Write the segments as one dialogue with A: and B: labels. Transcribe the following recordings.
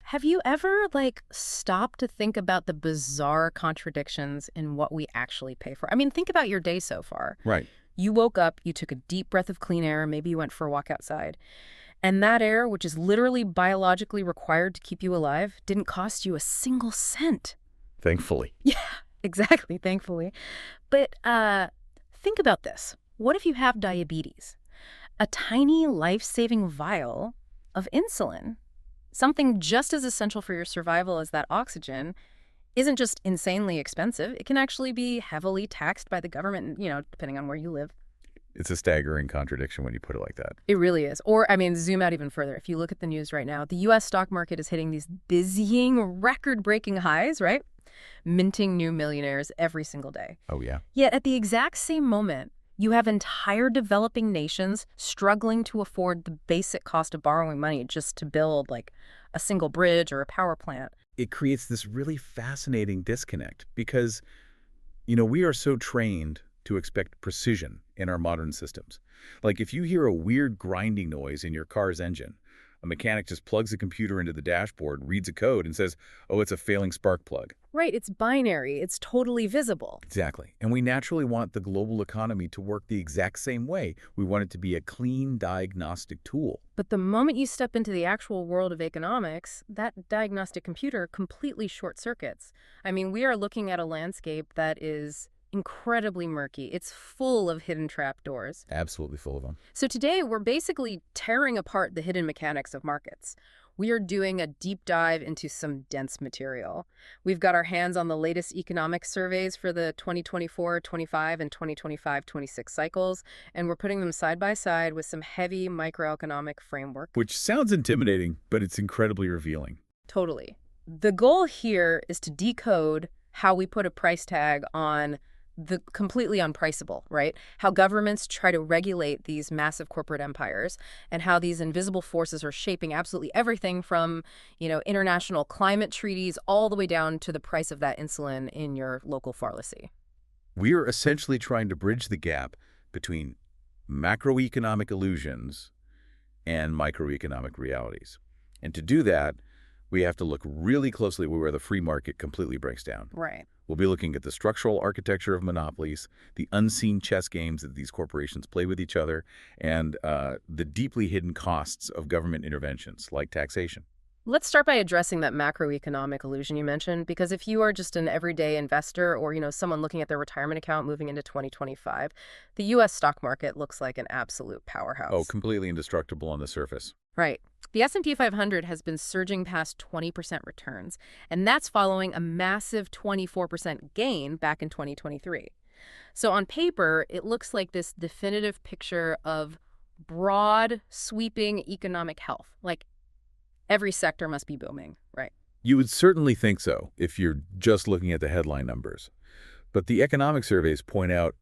A: Have you ever, stopped to think about the bizarre contradictions in what we actually pay for? I mean, think about your day so far.
B: Right.
A: You woke up, you took a deep breath of clean air, maybe you went for a walk outside. And that air, which is literally biologically required to keep you alive, didn't cost you a single cent.
B: Thankfully.
A: Yeah, exactly, thankfully. But think about this. What if you have diabetes? A tiny life-saving vial of insulin, something just as essential for your survival as that oxygen, isn't just insanely expensive. It can actually be heavily taxed by the government, depending on where you live.
B: It's a staggering contradiction when you put it like that.
A: It really is. Or, I mean, zoom out even further. If you look at the news right now, the U.S. stock market is hitting these dizzying, record-breaking highs, right? Minting new millionaires every single day.
B: Oh, yeah.
A: Yet at the exact same moment, you have entire developing nations struggling to afford the basic cost of borrowing money just to build, a single bridge or a power plant.
B: It creates this really fascinating disconnect because, we are so trained to expect precision in our modern systems. Like if you hear a weird grinding noise in your car's engine, a mechanic just plugs the computer into the dashboard, reads a code, and says, oh, it's a failing spark plug.
A: Right, it's binary. It's totally visible.
B: Exactly. And we naturally want the global economy to work the exact same way. We want it to be a clean diagnostic tool.
A: But the moment you step into the actual world of economics, that diagnostic computer completely short-circuits. I mean, we are looking at a landscape that is incredibly murky. It's full of hidden trapdoors.
B: Absolutely full of them.
A: So today, we're basically tearing apart the hidden mechanics of markets. We are doing a deep dive into some dense material. We've got our hands on the latest economic surveys for the 2024-25 and 2025-26 cycles, and we're putting them side by side with some heavy microeconomic framework.
B: Which sounds intimidating, but it's incredibly revealing.
A: Totally. The goal here is to decode how we put a price tag on the completely unpriceable, right? How governments try to regulate these massive corporate empires and how these invisible forces are shaping absolutely everything from, international climate treaties all the way down to the price of that insulin in your local pharmacy.
B: We are essentially trying to bridge the gap between macroeconomic illusions and microeconomic realities. And to do that, we have to look really closely where the free market completely breaks down.
A: Right.
B: We'll be looking at the structural architecture of monopolies, the unseen chess games that these corporations play with each other, and the deeply hidden costs of government interventions, like taxation.
A: Let's start by addressing that macroeconomic illusion you mentioned, because if you are just an everyday investor or, someone looking at their retirement account moving into 2025, the U.S. stock market looks like an absolute powerhouse.
B: Oh, completely indestructible on the surface.
A: Right. The S&P 500 has been surging past 20% returns, and that's following a massive 24% gain back in 2023. So on paper, it looks like this definitive picture of broad, sweeping economic health. Like every sector must be booming, right?
B: You would certainly think so if you're just looking at the headline numbers. But the economic surveys point out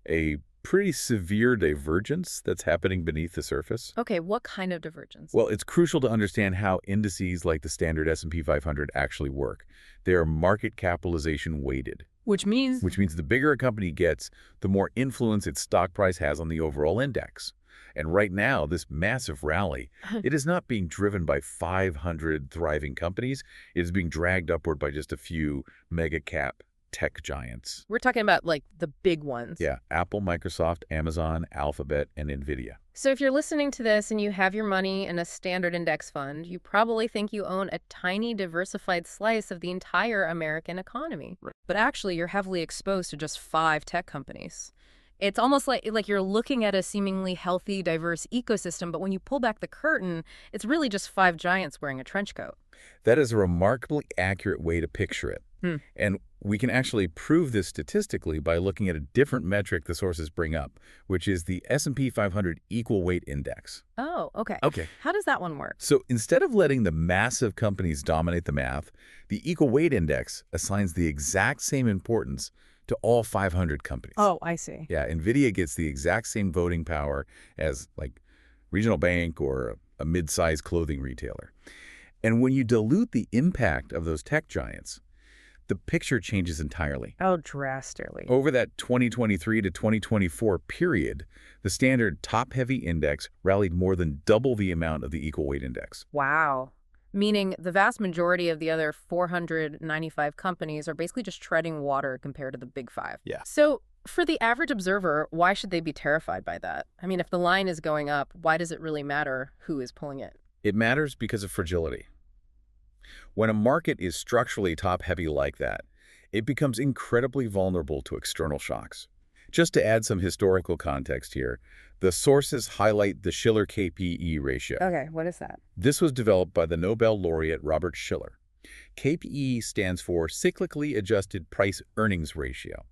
B: a pretty severe divergence that's happening beneath the surface.
A: Okay, what kind of divergence?
B: Well, it's crucial to understand how indices like the standard S&P 500 actually work. They are market capitalization weighted.
A: Which means
B: the bigger a company gets, the more influence its stock price has on the overall index. And right now, this massive rally, it is not being driven by 500 thriving companies. It is being dragged upward by just a few mega cap tech giants.
A: We're talking about the big ones.
B: Yeah, Apple, Microsoft, Amazon, Alphabet, and NVIDIA.
A: So if you're listening to this and you have your money in a standard index fund, you probably think you own a tiny diversified slice of the entire American economy.
B: Right.
A: But actually, you're heavily exposed to just 5 tech companies. It's almost like you're looking at a seemingly healthy, diverse ecosystem, but when you pull back the curtain, it's really just 5 giants wearing a trench coat.
B: That is a remarkably accurate way to picture it. And we can actually prove this statistically by looking at a different metric the sources bring up, which is the S&P 500 Equal Weight Index.
A: Oh, okay.
B: Okay.
A: How does that one work?
B: So instead of letting the massive companies dominate the math, the Equal Weight Index assigns the exact same importance to all 500 companies.
A: Oh, I see.
B: Yeah, NVIDIA gets the exact same voting power as regional bank or a mid-sized clothing retailer. And when you dilute the impact of those tech giants, the picture changes entirely.
A: Oh, drastically.
B: Over that 2023 to 2024 period, the standard top-heavy index rallied more than double the amount of the equal weight index.
A: Wow. meaning the vast majority of the other 495 companies are basically just treading water compared to the big five.
B: Yeah.
A: So for the average observer, why should they be terrified by that? I mean, if the line is going up, why does it really matter who is pulling it?
B: It matters because of fragility. When a market is structurally top-heavy like that, it becomes incredibly vulnerable to external shocks. Just to add some historical context here, the sources highlight the Shiller-KPE ratio.
A: Okay, what is that?
B: This was developed by the Nobel laureate Robert Shiller. KPE stands for Cyclically Adjusted Price-Earnings Ratio.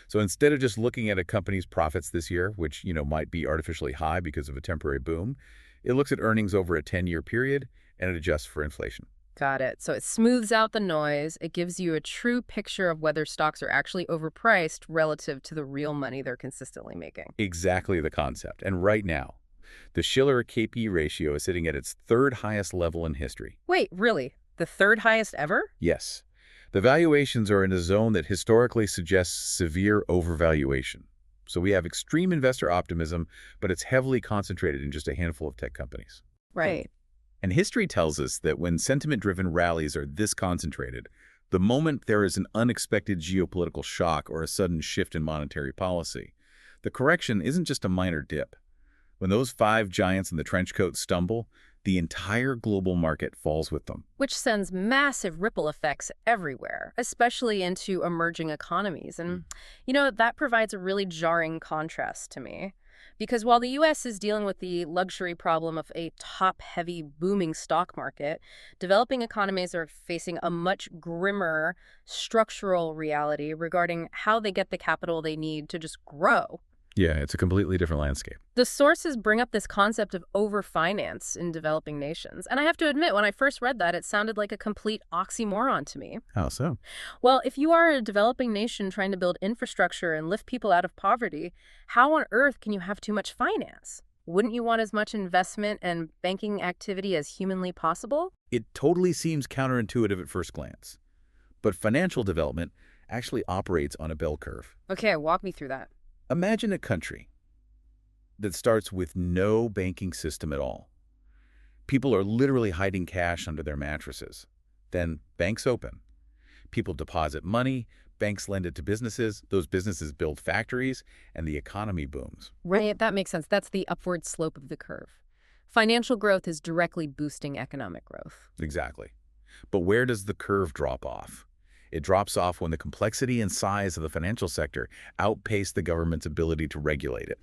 B: So instead of just looking at a company's profits this year, which, might be artificially high because of a temporary boom, it looks at earnings over a 10-year period and it adjusts for inflation.
A: Got it. So it smooths out the noise. It gives you a true picture of whether stocks are actually overpriced relative to the real money they're consistently making.
B: Exactly the concept. And right now, the Shiller-KPE ratio is sitting at its third highest level in history.
A: Wait, really? The third highest ever?
B: Yes. The valuations are in a zone that historically suggests severe overvaluation. So we have extreme investor optimism, but it's heavily concentrated in just a handful of tech companies.
A: Right.
B: And history tells us that when sentiment-driven rallies are this concentrated, the moment there is an unexpected geopolitical shock or a sudden shift in monetary policy, the correction isn't just a minor dip. When those five giants in the trench coat stumble, the entire global market falls with them.
A: Which sends massive ripple effects everywhere, especially into emerging economies. And, that provides a really jarring contrast to me. Because while the U.S. is dealing with the luxury problem of a top-heavy booming stock market, developing economies are facing a much grimmer structural reality regarding how they get the capital they need to just grow.
B: Yeah, it's a completely different landscape.
A: The sources bring up this concept of overfinance in developing nations. And I have to admit, when I first read that, it sounded like a complete oxymoron to me.
B: How so?
A: Well, if you are a developing nation trying to build infrastructure and lift people out of poverty, how on earth can you have too much finance? Wouldn't you want as much investment and banking activity as humanly possible?
B: It totally seems counterintuitive at first glance. But financial development actually operates on a bell curve.
A: Okay, walk me through that.
B: Imagine a country that starts with no banking system at all. People are literally hiding cash under their mattresses. Then banks open. People deposit money, banks lend it to businesses, those businesses build factories, and the economy booms.
A: Right, that makes sense. That's the upward slope of the curve. Financial growth is directly boosting economic growth.
B: Exactly. But where does the curve drop off? It drops off when the complexity and size of the financial sector outpace the government's ability to regulate it.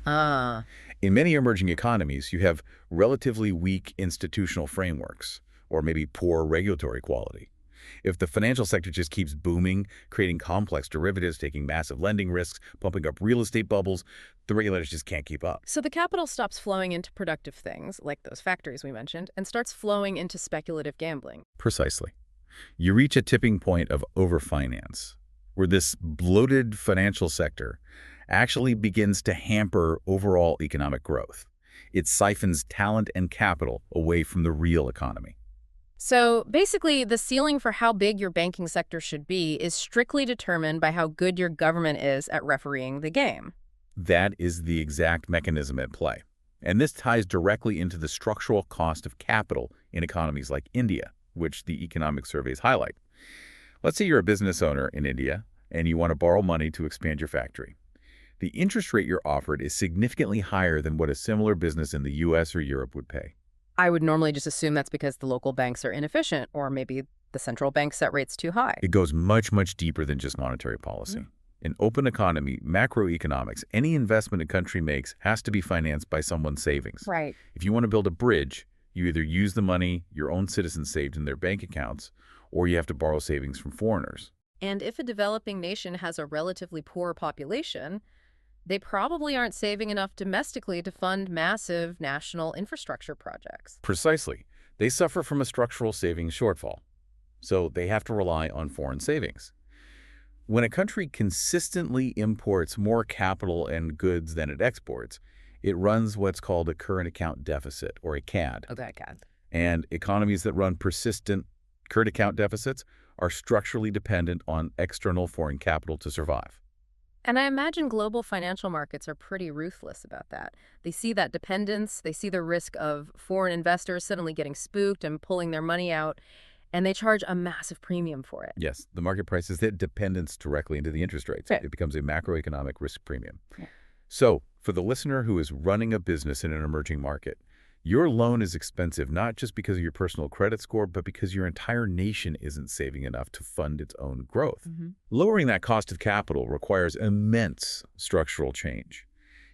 A: Ah.
B: In many emerging economies, you have relatively weak institutional frameworks, or maybe poor regulatory quality. If the financial sector just keeps booming, creating complex derivatives, taking massive lending risks, pumping up real estate bubbles, the regulators just can't keep up.
A: So the capital stops flowing into productive things, like those factories we mentioned, and starts flowing into speculative gambling.
B: Precisely. You reach a tipping point of overfinance, where this bloated financial sector actually begins to hamper overall economic growth. It siphons talent and capital away from the real economy.
A: So basically, the ceiling for how big your banking sector should be is strictly determined by how good your government is at refereeing the game.
B: That is the exact mechanism at play. And this ties directly into the structural cost of capital in economies like India, which the economic surveys highlight. Let's say you're a business owner in India and you want to borrow money to expand your factory. The interest rate you're offered is significantly higher than what a similar business in the US or Europe would pay.
A: I would normally just assume that's because the local banks are inefficient, or maybe the central bank set rates too high.
B: It goes much, much deeper than just monetary policy. In open economy, macroeconomics, any investment a country makes has to be financed by someone's savings.
A: Right.
B: If you want to build a bridge, you either use the money your own citizens saved in their bank accounts, or you have to borrow savings from foreigners.
A: And if a developing nation has a relatively poor population, they probably aren't saving enough domestically to fund massive national infrastructure projects.
B: Precisely. They suffer from a structural savings shortfall, so they have to rely on foreign savings. When a country consistently imports more capital and goods than it exports, it runs what's called a current account deficit, or a CAD.
A: Okay, CAD.
B: And economies that run persistent current account deficits are structurally dependent on external foreign capital to survive.
A: And I imagine global financial markets are pretty ruthless about that. They see that dependence, they see the risk of foreign investors suddenly getting spooked and pulling their money out, and they charge a massive premium for it.
B: Yes, the market prices that dependence directly into the interest rates.
A: Right.
B: It becomes a macroeconomic risk premium.
A: Yeah.
B: So, for the listener who is running a business in an emerging market, your loan is expensive not just because of your personal credit score, but because your entire nation isn't saving enough to fund its own growth. Lowering that cost of capital requires immense structural change.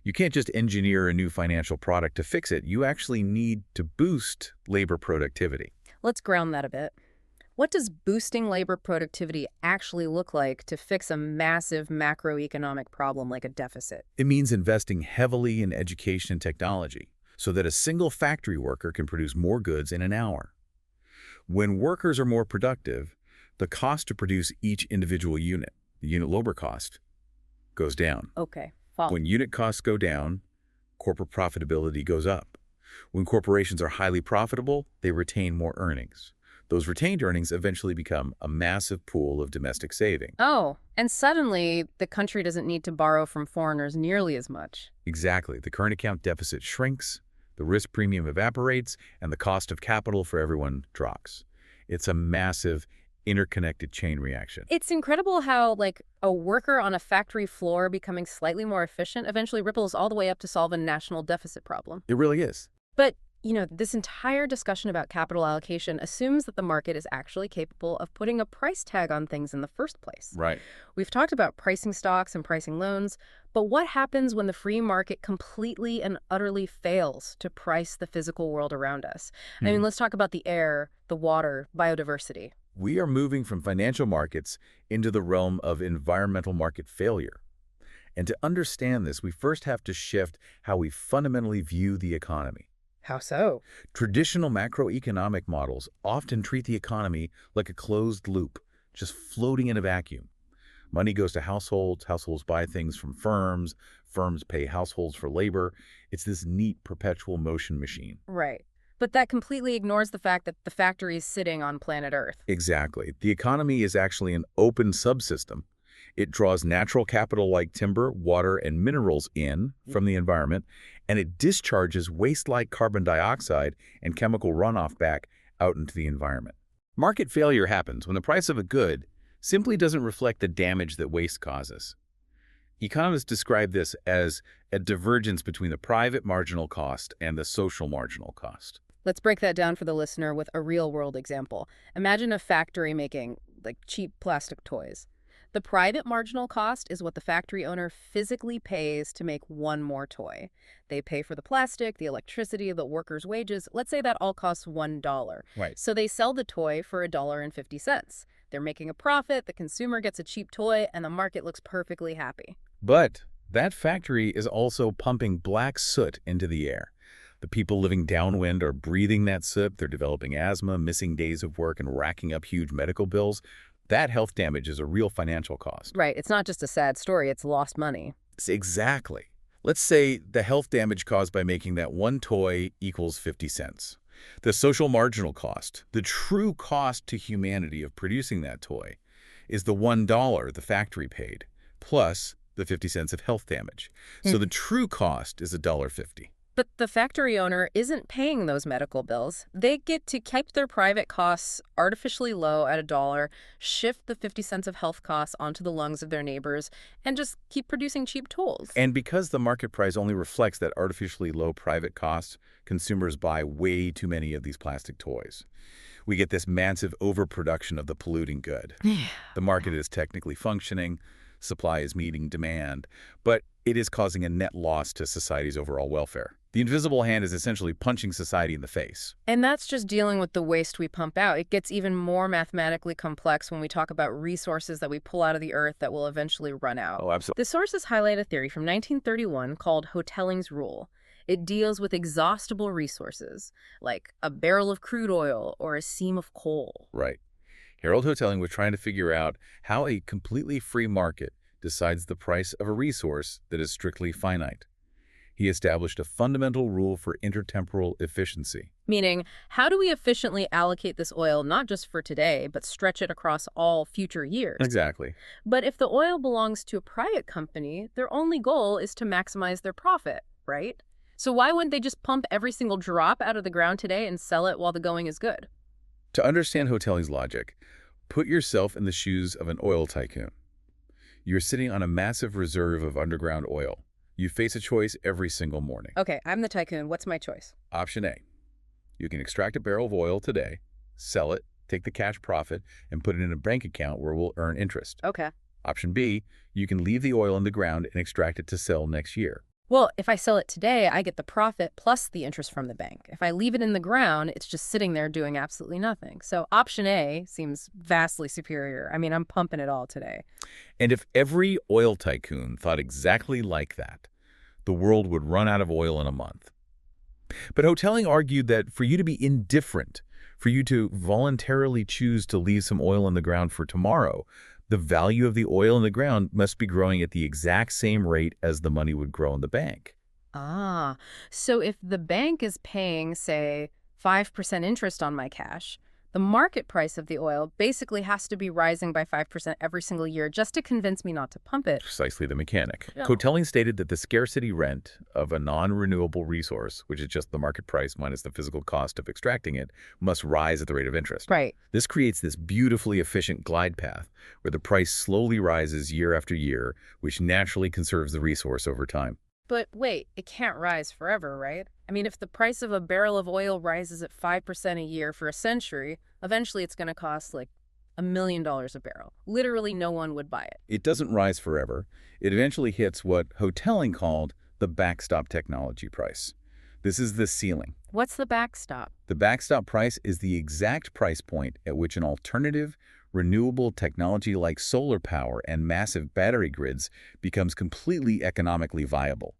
B: You can't just engineer a new financial product to fix it. You actually need to boost labor productivity.
A: Let's ground that a bit. What does boosting labor productivity actually look like to fix a massive macroeconomic problem like a deficit?
B: It means investing heavily in education and technology so that a single factory worker can produce more goods in an hour. When workers are more productive, the cost to produce each individual unit, the unit labor cost, goes down.
A: Okay, follow.
B: When unit costs go down, corporate profitability goes up. When corporations are highly profitable, they retain more earnings. Those retained earnings eventually become a massive pool of domestic saving.
A: Oh, and suddenly the country doesn't need to borrow from foreigners nearly as much.
B: Exactly. The current account deficit shrinks, the risk premium evaporates, and the cost of capital for everyone drops. It's a massive, interconnected chain reaction.
A: It's incredible how, like, a worker on a factory floor becoming slightly more efficient eventually ripples all the way up to solve a national deficit problem.
B: It really is.
A: But, this entire discussion about capital allocation assumes that the market is actually capable of putting a price tag on things in the first place.
B: Right.
A: We've talked about pricing stocks and pricing loans, but what happens when the free market completely and utterly fails to price the physical world around us? I mean, let's talk about the air, the water, biodiversity.
B: We are moving from financial markets into the realm of environmental market failure. And to understand this, we first have to shift how we fundamentally view the economy.
A: How so?
B: Traditional macroeconomic models often treat the economy like a closed loop, just floating in a vacuum. Money goes to households, households buy things from firms, firms pay households for labor. It's this neat perpetual motion machine.
A: Right. But that completely ignores the fact that the factory is sitting on planet Earth.
B: Exactly. The economy is actually an open subsystem. It draws natural capital like timber, water, and minerals in from the environment, and it discharges waste like carbon dioxide and chemical runoff back out into the environment. Market failure happens when the price of a good simply doesn't reflect the damage that waste causes. Economists describe this as a divergence between the private marginal cost and the social marginal cost.
A: Let's break that down for the listener with a real-world example. Imagine a factory making, cheap plastic toys. The private marginal cost is what the factory owner physically pays to make one more toy. They pay for the plastic, the electricity, the workers' wages. Let's say that all costs $1.
B: Right.
A: So they sell the toy for $1.50. They're making a profit, the consumer gets a cheap toy, and the market looks perfectly happy.
B: But that factory is also pumping black soot into the air. The people living downwind are breathing that soot. They're developing asthma, missing days of work, and racking up huge medical bills. That health damage is a real financial cost.
A: Right. It's not just a sad story. It's lost money.
B: Exactly. Let's say the health damage caused by making that one toy equals 50 cents. The social marginal cost, the true cost to humanity of producing that toy, is the $1 the factory paid, plus the 50 cents of health damage. So the true cost is $1.50.
A: But the factory owner isn't paying those medical bills. They get to keep their private costs artificially low at $1, shift the 50 cents of health costs onto the lungs of their neighbors, and just keep producing cheap tools.
B: And because the market price only reflects that artificially low private cost, consumers buy way too many of these plastic toys. We get this massive overproduction of the polluting good. The market is technically functioning, supply is meeting demand, but it is causing a net loss to society's overall welfare. The invisible hand is essentially punching society in the face.
A: And that's just dealing with the waste we pump out. It gets even more mathematically complex when we talk about resources that we pull out of the earth that will eventually run out.
B: Oh, absolutely.
A: The sources highlight a theory from 1931 called Hotelling's Rule. It deals with exhaustible resources, like a barrel of crude oil or a seam of coal.
B: Right. Harold Hotelling was trying to figure out how a completely free market decides the price of a resource that is strictly finite. He established a fundamental rule for intertemporal efficiency.
A: Meaning, how do we efficiently allocate this oil not just for today, but stretch it across all future years?
B: Exactly.
A: But if the oil belongs to a private company, their only goal is to maximize their profit, right? So why wouldn't they just pump every single drop out of the ground today and sell it while the going is good?
B: To understand Hotelling's logic, put yourself in the shoes of an oil tycoon. You're sitting on a massive reserve of underground oil. You face a choice every single morning.
A: Okay, I'm the tycoon. What's my choice?
B: Option A. You can extract a barrel of oil today, sell it, take the cash profit, and put it in a bank account where we'll earn interest.
A: Okay.
B: Option B. You can leave the oil in the ground and extract it to sell next year.
A: Well, if I sell it today, I get the profit plus the interest from the bank. If I leave it in the ground, it's just sitting there doing absolutely nothing. So option A seems vastly superior. I mean, I'm pumping it all today.
B: And if every oil tycoon thought exactly like that, the world would run out of oil in a month. But Hotelling argued that for you to be indifferent, for you to voluntarily choose to leave some oil in the ground for tomorrow, the value of the oil in the ground must be growing at the exact same rate as the money would grow in the bank.
A: Ah, so if the bank is paying, say, 5% interest on my cash, the market price of the oil basically has to be rising by 5% every single year just to convince me not to pump it.
B: Precisely the mechanic.
A: Yeah.
B: Hotelling stated that the scarcity rent of a non-renewable resource, which is just the market price minus the physical cost of extracting it, must rise at the rate of interest.
A: Right.
B: This creates this beautifully efficient glide path where the price slowly rises year after year, which naturally conserves the resource over time.
A: But wait, it can't rise forever, right? I mean, if the price of a barrel of oil rises at 5% a year for a century, eventually it's going to cost like $1 million a barrel. Literally no one would buy it.
B: It doesn't rise forever. It eventually hits what Hotelling called the backstop technology price. This is the ceiling.
A: What's the backstop?
B: The backstop price is the exact price point at which an alternative, renewable technology like solar power and massive battery grids becomes completely economically viable.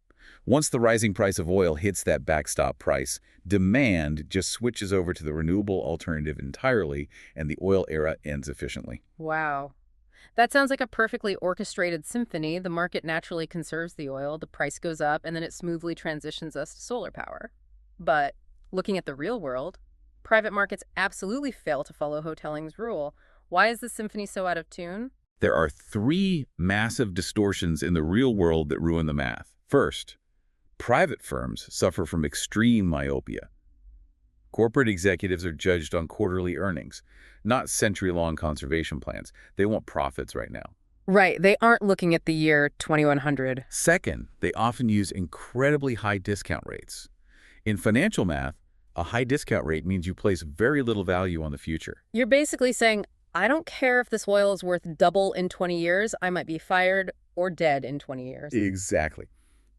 B: Once the rising price of oil hits that backstop price, demand just switches over to the renewable alternative entirely, and the oil era ends efficiently.
A: Wow. That sounds like a perfectly orchestrated symphony. The market naturally conserves the oil, the price goes up, and then it smoothly transitions us to solar power. But looking at the real world, private markets absolutely fail to follow Hotelling's rule. Why is the symphony so out of tune?
B: There are three massive distortions in the real world that ruin the math. First, private firms suffer from extreme myopia. Corporate executives are judged on quarterly earnings, not century-long conservation plans. They want profits right now.
A: Right, they aren't looking at the year 2100.
B: Second, they often use incredibly high discount rates. In financial math, a high discount rate means you place very little value on the future.
A: You're basically saying, I don't care if this oil is worth double in 20 years, I might be fired or dead in 20 years.
B: Exactly.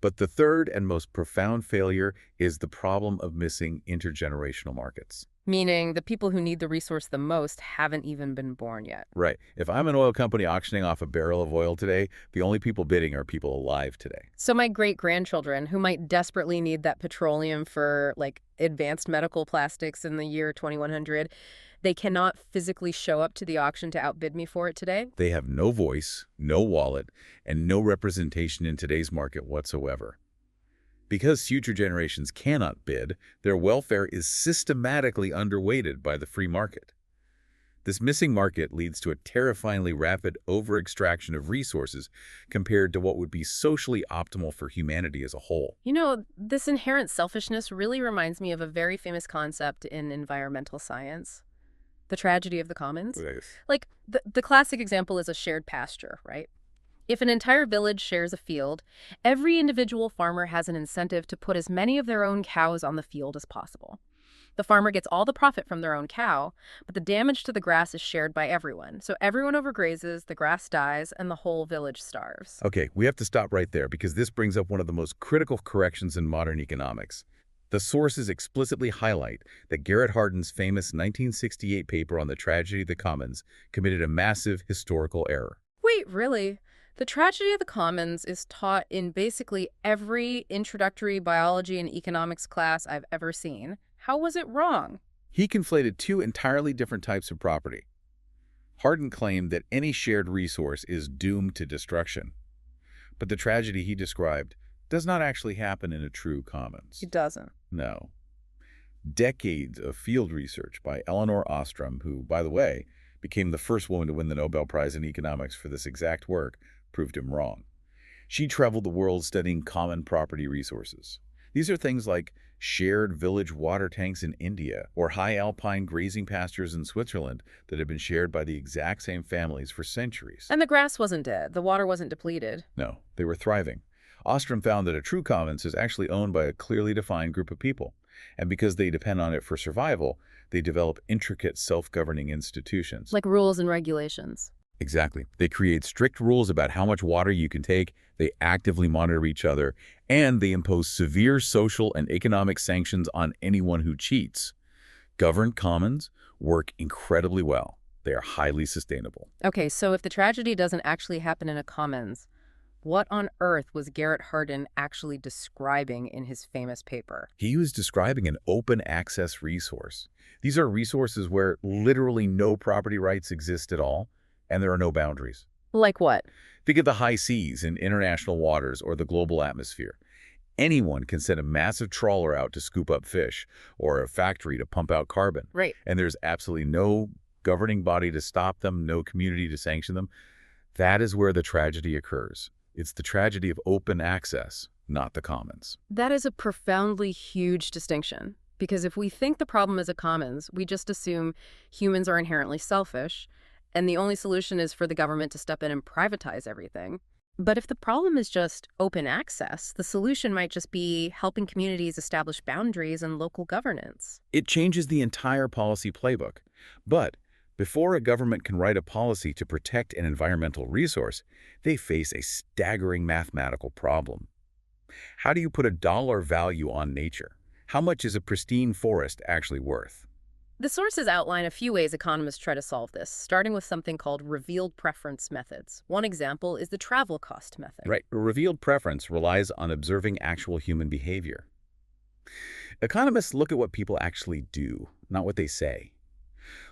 B: But the third and most profound failure is the problem of missing intergenerational markets.
A: Meaning the people who need the resource the most haven't even been born yet.
B: Right. If I'm an oil company auctioning off a barrel of oil today, the only people bidding are people alive today.
A: So my great-grandchildren, who might desperately need that petroleum for, like, advanced medical plastics in the year 2100, they cannot physically show up to the auction to outbid me for it today?
B: They have no voice, no wallet, and no representation in today's market whatsoever. Because future generations cannot bid, their welfare is systematically underweighted by the free market. This missing market leads to a terrifyingly rapid over-extraction of resources compared to what would be socially optimal for humanity as a whole.
A: You know, this inherent selfishness really reminds me of a very famous concept in environmental science. The tragedy of the commons. Like, the classic example is a shared pasture, right? If an entire village shares a field, every individual farmer has an incentive to put as many of their own cows on the field as possible. The farmer gets all the profit from their own cow, but the damage to the grass is shared by everyone. So everyone overgrazes, the grass dies, and the whole village starves.
B: Okay, we have to stop right there because this brings up one of the most critical corrections in modern economics. The sources explicitly highlight that Garrett Hardin's famous 1968 paper on the tragedy of the commons committed a massive historical error.
A: Wait, really? The tragedy of the commons is taught in basically every introductory biology and economics class I've ever seen. How was it wrong?
B: He conflated two entirely different types of property. Hardin claimed that any shared resource is doomed to destruction. But the tragedy he described does not actually happen in a true commons.
A: It doesn't.
B: No. Decades of field research by Elinor Ostrom, who, by the way, became the first woman to win the Nobel Prize in economics for this exact work, proved him wrong. She traveled the world studying common property resources. These are things like shared village water tanks in India or high alpine grazing pastures in Switzerland that have been shared by the exact same families for centuries.
A: And the grass wasn't dead. The water wasn't depleted.
B: No, they were thriving. Ostrom found that a true commons is actually owned by a clearly defined group of people. And because they depend on it for survival, they develop intricate self-governing institutions.
A: Like rules and regulations.
B: Exactly. They create strict rules about how much water you can take, they actively monitor each other, and they impose severe social and economic sanctions on anyone who cheats. Governed commons work incredibly well. They are highly sustainable.
A: Okay, so if the tragedy doesn't actually happen in a commons, what on earth was Garrett Hardin actually describing in his famous paper?
B: He was describing an open access resource. These are resources where literally no property rights exist at all, and there are no boundaries.
A: Like what?
B: Think of the high seas in international waters or the global atmosphere. Anyone can send a massive trawler out to scoop up fish or a factory to pump out carbon.
A: Right.
B: And there's absolutely no governing body to stop them, no community to sanction them. That is where the tragedy occurs. It's the tragedy of open access, not the commons.
A: That is a profoundly huge distinction. Because if we think the problem is a commons, we just assume humans are inherently selfish, and the only solution is for the government to step in and privatize everything. But if the problem is just open access, the solution might just be helping communities establish boundaries and local governance.
B: It changes the entire policy playbook. But before a government can write a policy to protect an environmental resource, they face a staggering mathematical problem. How do you put a dollar value on nature? How much is a pristine forest actually worth?
A: The sources outline a few ways economists try to solve this, starting with something called revealed preference methods. One example is the travel cost method.
B: Right. A revealed preference relies on observing actual human behavior. Economists look at what people actually do, not what they say.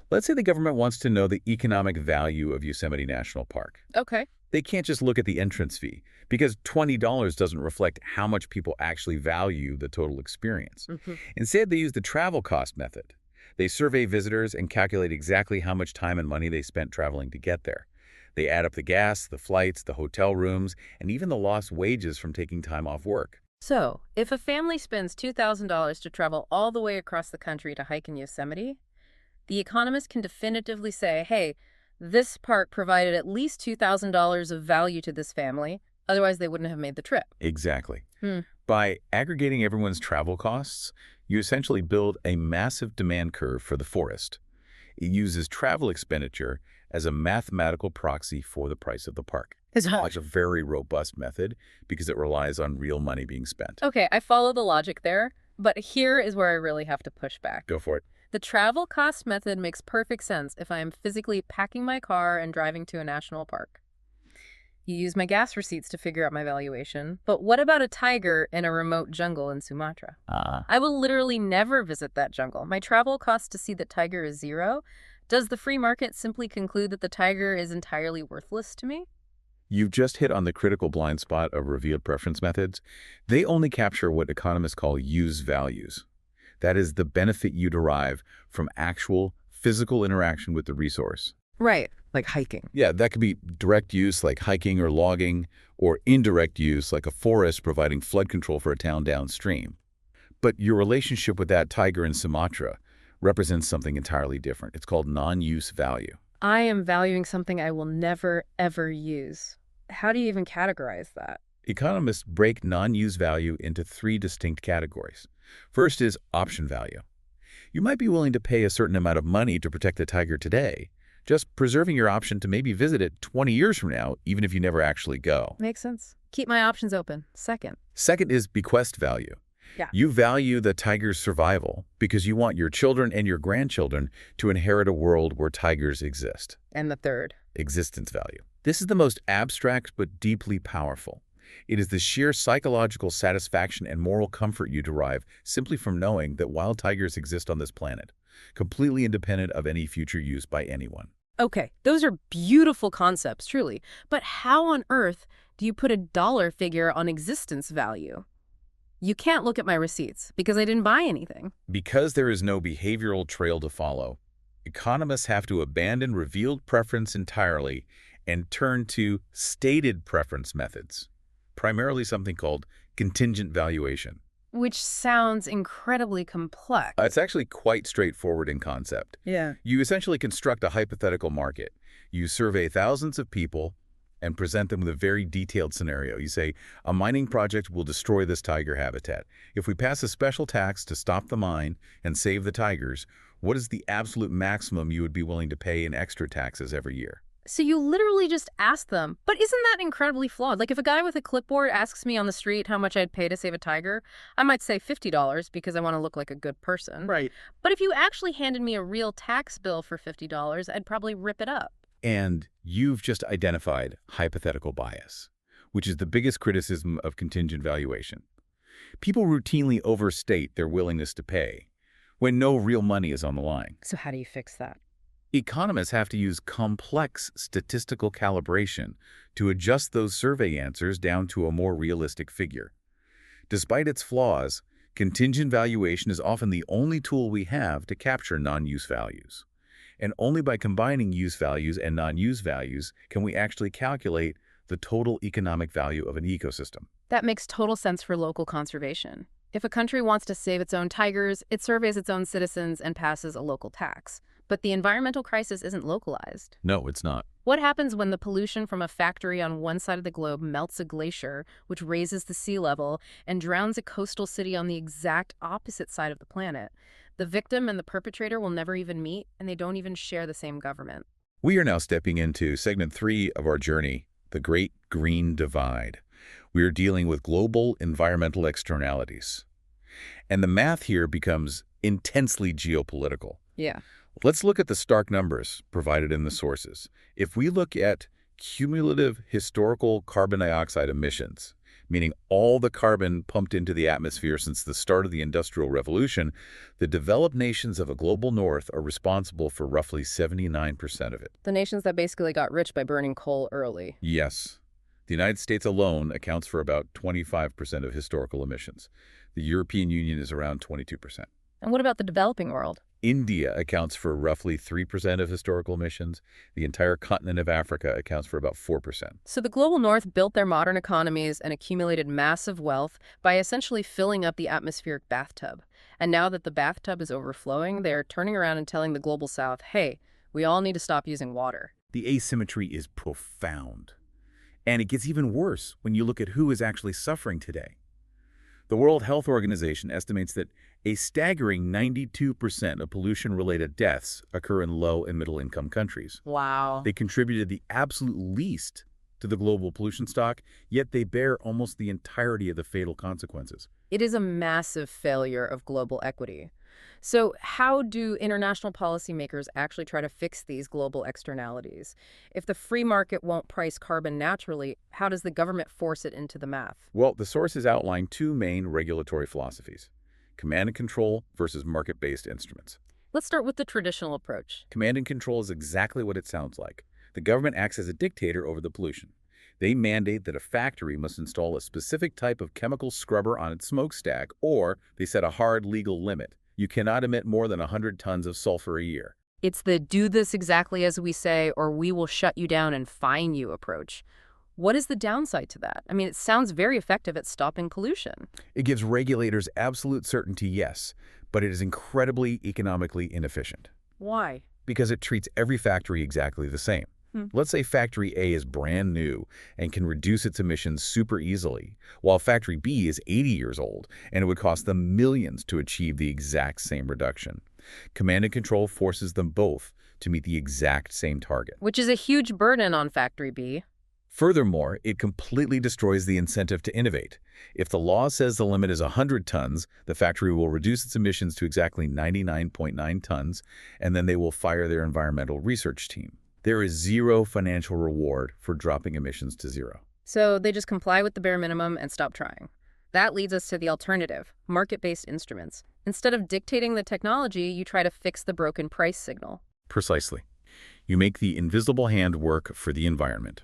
B: Let's say the government wants to know the economic value of Yosemite National Park.
A: Okay.
B: They can't just look at the entrance fee, because $20 doesn't reflect how much people actually value the total experience. Instead, they use the travel cost method. They survey visitors and calculate exactly how much time and money they spent traveling to get there. They add up the gas, the flights, the hotel rooms, and even the lost wages from taking time off work.
A: So, if a family spends $2,000 to travel all the way across the country to hike in Yosemite, the economist can definitively say, hey, this park provided at least $2,000 of value to this family, otherwise they wouldn't have made the trip.
B: Exactly. By aggregating everyone's travel costs, you essentially build a massive demand curve for the forest. It uses travel expenditure as a mathematical proxy for the price of the park. It's a very robust method because it relies on real money being spent.
A: Okay, I follow the logic there, but here is where I really have to push back.
B: Go for it.
A: The travel cost method makes perfect sense if I am physically packing my car and driving to a national park. You use my gas receipts to figure out my valuation. But what about a tiger in a remote jungle in Sumatra? I will literally never visit that jungle. My travel cost to see the tiger is zero. Does the free market simply conclude that the tiger is entirely worthless to me?
B: You've just hit on the critical blind spot of revealed preference methods. They only capture what economists call use values. That is the benefit you derive from actual physical interaction with the resource.
A: Right, like hiking.
B: Yeah, that could be direct use like hiking or logging, or indirect use like a forest providing flood control for a town downstream. But your relationship with that tiger in Sumatra represents something entirely different. It's called non-use value.
A: I am valuing something I will never, ever use. How do you even categorize that?
B: Economists break non-use value into three distinct categories. First is option value. You might be willing to pay a certain amount of money to protect the tiger today, just preserving your option to maybe visit it 20 years from now, even if you never actually go.
A: Makes sense. Keep my options open. Second
B: is bequest value.
A: Yeah.
B: You value the tiger's survival because you want your children and your grandchildren to inherit a world where tigers exist.
A: And the third?
B: Existence value. This is the most abstract but deeply powerful. It is the sheer psychological satisfaction and moral comfort you derive simply from knowing that wild tigers exist on this planet, completely independent of any future use by anyone.
A: Okay, those are beautiful concepts, truly. But how on earth do you put a dollar figure on existence value? You can't look at my receipts because I didn't buy anything.
B: Because there is no behavioral trail to follow, economists have to abandon revealed preference entirely and turn to stated preference methods, primarily something called contingent valuation.
A: Which sounds incredibly complex.
B: It's actually quite straightforward in concept.
A: Yeah.
B: You essentially construct a hypothetical market. You survey thousands of people and present them with a very detailed scenario. You say, a mining project will destroy this tiger habitat. If we pass a special tax to stop the mine and save the tigers, what is the absolute maximum you would be willing to pay in extra taxes every year?
A: So you literally just ask them. But isn't that incredibly flawed? Like if a guy with a clipboard asks me on the street how much I'd pay to save a tiger, I might say $50 because I want to look like a good person.
B: Right.
A: But if you actually handed me a real tax bill for $50, I'd probably rip it up.
B: And you've just identified hypothetical bias, which is the biggest criticism of contingent valuation. People routinely overstate their willingness to pay when no real money is on the line.
A: So how do you fix that?
B: Economists have to use complex statistical calibration to adjust those survey answers down to a more realistic figure. Despite its flaws, contingent valuation is often the only tool we have to capture non-use values. And only by combining use values and non-use values can we actually calculate the total economic value of an ecosystem.
A: That makes total sense for local conservation. If a country wants to save its own tigers, it surveys its own citizens and passes a local tax. But the environmental crisis isn't localized.
B: No, it's not.
A: What happens when the pollution from a factory on one side of the globe melts a glacier, which raises the sea level, and drowns a coastal city on the exact opposite side of the planet? The victim and the perpetrator will never even meet, and they don't even share the same government.
B: We are now stepping into segment 3 of our journey, the Great Green Divide. We are dealing with global environmental externalities. And the math here becomes intensely geopolitical.
A: Yeah.
B: Let's look at the stark numbers provided in the sources. If we look at cumulative historical carbon dioxide emissions, meaning all the carbon pumped into the atmosphere since the start of the Industrial Revolution, the developed nations of a global north are responsible for roughly 79% of it.
A: The nations that basically got rich by burning coal early.
B: Yes. The United States alone accounts for about 25% of historical emissions. The European Union is around 22%.
A: And what about the developing world?
B: India accounts for roughly 3% of historical emissions. The entire continent of Africa accounts for about 4%.
A: So the global north built their modern economies and accumulated massive wealth by essentially filling up the atmospheric bathtub. And now that the bathtub is overflowing, they're turning around and telling the global south, hey, we all need to stop using water.
B: The asymmetry is profound. And it gets even worse when you look at who is actually suffering today. The World Health Organization estimates that a staggering 92% of pollution-related deaths occur in low- and middle-income countries.
A: Wow.
B: They contributed the absolute least to the global pollution stock, yet they bear almost the entirety of the fatal consequences.
A: It is a massive failure of global equity. So how do international policymakers actually try to fix these global externalities? If the free market won't price carbon naturally, how does the government force it into the math?
B: Well, the sources outline two main regulatory philosophies: command and control versus market-based instruments.
A: Let's start with the traditional approach.
B: Command and control is exactly what it sounds like. The government acts as a dictator over the pollution. They mandate that a factory must install a specific type of chemical scrubber on its smokestack, or they set a hard legal limit. You cannot emit more than 100 tons of sulfur a year.
A: It's the do this exactly as we say or we will shut you down and fine you approach. What is the downside to that? I mean, it sounds very effective at stopping pollution.
B: It gives regulators absolute certainty, yes, but it is incredibly economically inefficient.
A: Why?
B: Because it treats every factory exactly the same. Let's say Factory A is brand new and can reduce its emissions super easily, while Factory B is 80 years old and it would cost them millions to achieve the exact same reduction. Command and control forces them both to meet the exact same target.
A: Which is a huge burden on Factory B.
B: Furthermore, it completely destroys the incentive to innovate. If the law says the limit is 100 tons, the factory will reduce its emissions to exactly 99.9 tons, and then they will fire their environmental research team. There is zero financial reward for dropping emissions to zero.
A: So they just comply with the bare minimum and stop trying. That leads us to the alternative, market-based instruments. Instead of dictating the technology, you try to fix the broken price signal.
B: Precisely. You make the invisible hand work for the environment.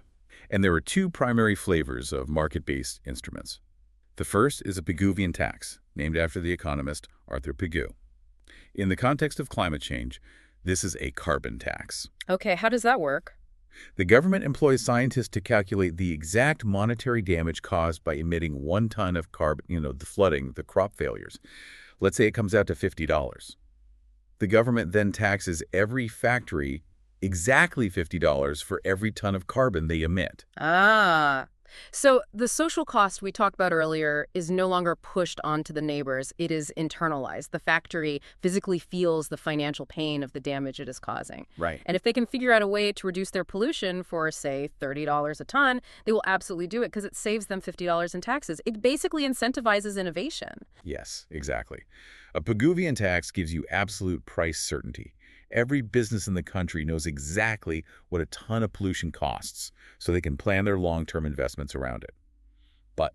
B: And there are two primary flavors of market-based instruments. The first is a Pigouvian tax, named after the economist Arthur Pigou. In the context of climate change, this is a carbon tax.
A: Okay, how does that work?
B: The government employs scientists to calculate the exact monetary damage caused by emitting 1 ton of carbon, the flooding, the crop failures. Let's say it comes out to $50. The government then taxes every factory exactly $50 for every ton of carbon they emit.
A: Ah, so the social cost we talked about earlier is no longer pushed onto the neighbors. It is internalized. The factory physically feels the financial pain of the damage it is causing.
B: Right.
A: And if they can figure out a way to reduce their pollution for, say, $30 a ton, they will absolutely do it because it saves them $50 in taxes. It basically incentivizes innovation.
B: Yes, exactly. A Pigouvian tax gives you absolute price certainty. Every business in the country knows exactly what a ton of pollution costs, so they can plan their long-term investments around it. But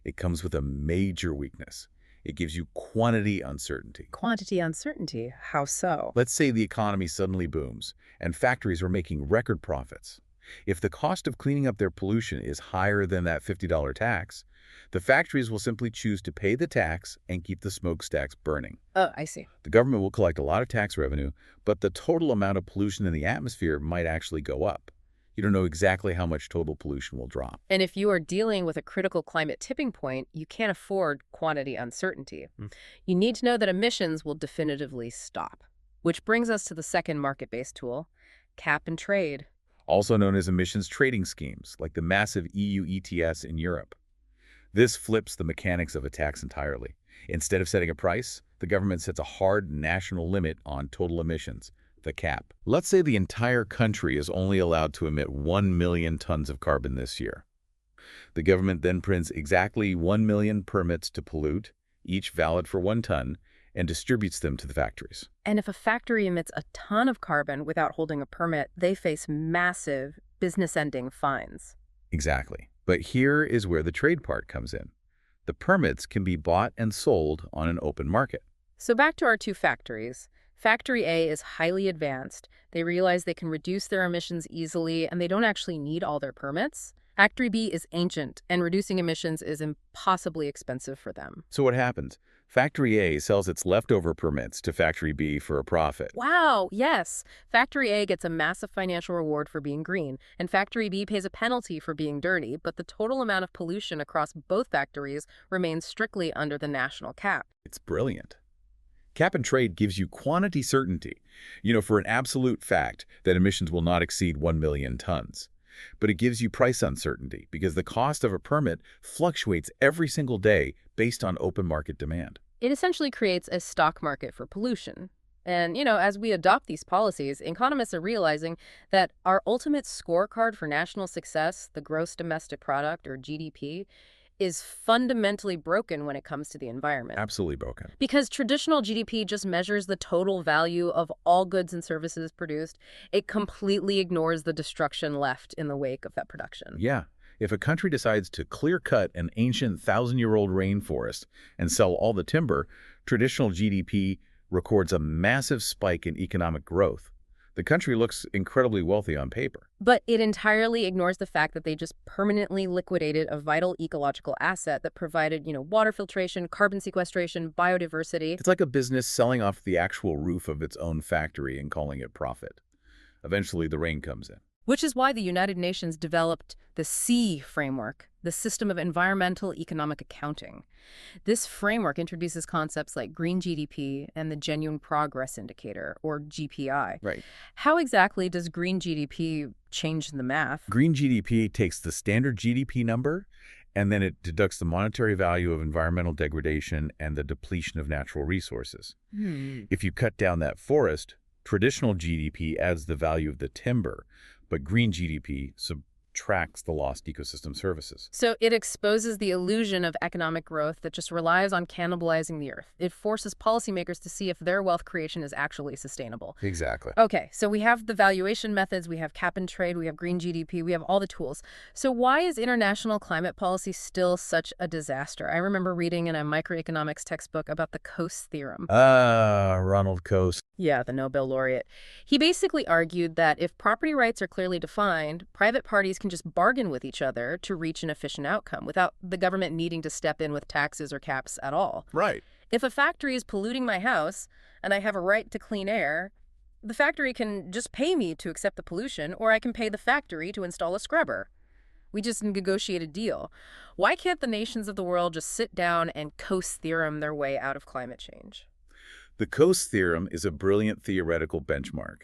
B: it comes with a major weakness. It gives you quantity uncertainty.
A: Quantity uncertainty. How so?
B: Let's say the economy suddenly booms, and factories are making record profits. If the cost of cleaning up their pollution is higher than that $50 tax, the factories will simply choose to pay the tax and keep the smokestacks burning.
A: Oh, I see.
B: The government will collect a lot of tax revenue, but the total amount of pollution in the atmosphere might actually go up. You don't know exactly how much total pollution will drop.
A: And if you are dealing with a critical climate tipping point, you can't afford quantity uncertainty. You need to know that emissions will definitively stop. Which brings us to the second market-based tool, cap and trade.
B: Also known as emissions trading schemes, like the massive EU ETS in Europe. This flips the mechanics of a tax entirely. Instead of setting a price, the government sets a hard national limit on total emissions, the cap. Let's say the entire country is only allowed to emit 1 million tons of carbon this year. The government then prints exactly 1 million permits to pollute, each valid for 1 ton, and distributes them to the factories.
A: And if a factory emits a ton of carbon without holding a permit, they face massive business-ending fines.
B: Exactly. But here is where the trade part comes in. The permits can be bought and sold on an open market.
A: So back to our two factories. Factory A is highly advanced. They realize they can reduce their emissions easily, and they don't actually need all their permits. Factory B is ancient, and reducing emissions is impossibly expensive for them.
B: So what happens? Factory A sells its leftover permits to Factory B for a profit.
A: Wow, yes. Factory A gets a massive financial reward for being green, and Factory B pays a penalty for being dirty, but the total amount of pollution across both factories remains strictly under the national cap.
B: It's brilliant. Cap and trade gives you quantity certainty, for an absolute fact that emissions will not exceed 1 million tons. But it gives you price uncertainty because the cost of a permit fluctuates every single day based on open market demand.
A: It essentially creates a stock market for pollution. And, as we adopt these policies, economists are realizing that our ultimate scorecard for national success, the gross domestic product, or GDP, is fundamentally broken when it comes to the environment.
B: Absolutely broken.
A: Because traditional GDP just measures the total value of all goods and services produced. It completely ignores the destruction left in the wake of that production.
B: Yeah. If a country decides to clear-cut an ancient 1,000-year-old rainforest and sell all the timber, traditional GDP records a massive spike in economic growth. The country looks incredibly wealthy on paper.
A: But it entirely ignores the fact that they just permanently liquidated a vital ecological asset that provided, water filtration, carbon sequestration, biodiversity.
B: It's like a business selling off the actual roof of its own factory and calling it profit. Eventually, the rain comes in.
A: Which is why the United Nations developed the C framework, the System of Environmental Economic Accounting. This framework introduces concepts like green GDP and the Genuine Progress Indicator, or GPI.
B: Right.
A: How exactly does green GDP change the math?
B: Green GDP takes the standard GDP number, and then it deducts the monetary value of environmental degradation and the depletion of natural resources. If you cut down that forest, traditional GDP adds the value of the timber, but green GDP subtracts the lost ecosystem services.
A: So it exposes the illusion of economic growth that just relies on cannibalizing the earth. It forces policymakers to see if their wealth creation is actually sustainable.
B: Exactly.
A: Okay, so we have the valuation methods, we have cap and trade, we have green GDP, we have all the tools. So why is international climate policy still such a disaster? I remember reading in a microeconomics textbook about the Coase theorem.
B: Ronald Coase.
A: Yeah, the Nobel laureate. He basically argued that if property rights are clearly defined, private parties can just bargain with each other to reach an efficient outcome without the government needing to step in with taxes or caps at all.
B: Right.
A: If a factory is polluting my house and I have a right to clean air, the factory can just pay me to accept the pollution, or I can pay the factory to install a scrubber. We just negotiate a deal. Why can't the nations of the world just sit down and Coase theorem their way out of climate change?
B: The Coase theorem is a brilliant theoretical benchmark,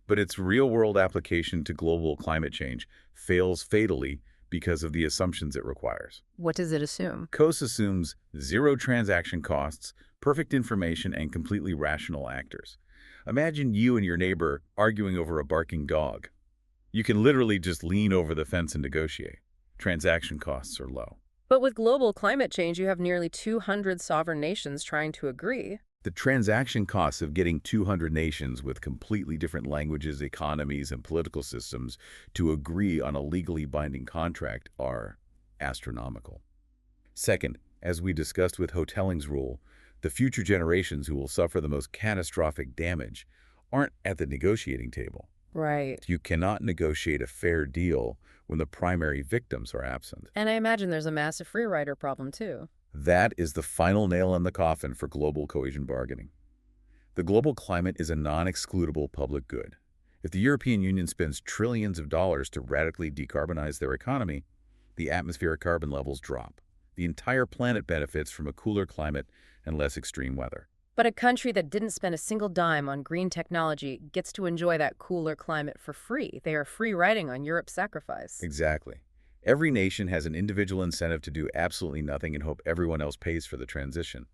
B: but its real-world application to global climate change fails fatally because of the assumptions it requires.
A: What does it assume?
B: Coase assumes zero transaction costs, perfect information, and completely rational actors. Imagine you and your neighbor arguing over a barking dog. You can literally just lean over the fence and negotiate. Transaction costs are low.
A: But with global climate change, you have nearly 200 sovereign nations trying to agree.
B: The transaction costs of getting 200 nations with completely different languages, economies, and political systems to agree on a legally binding contract are astronomical. Second, as we discussed with Hotelling's rule, the future generations who will suffer the most catastrophic damage aren't at the negotiating table.
A: Right.
B: You cannot negotiate a fair deal when the primary victims are absent.
A: And I imagine there's a massive free rider problem, too.
B: That is the final nail in the coffin for global cohesion bargaining. The global climate is a non-excludable public good. If the European Union spends trillions of dollars to radically decarbonize their economy, the atmospheric carbon levels drop. The entire planet benefits from a cooler climate and less extreme weather.
A: But a country that didn't spend a single dime on green technology gets to enjoy that cooler climate for free. They are free riding on Europe's sacrifice.
B: Exactly. Every nation has an individual incentive to do absolutely nothing and hope everyone else pays for the transition.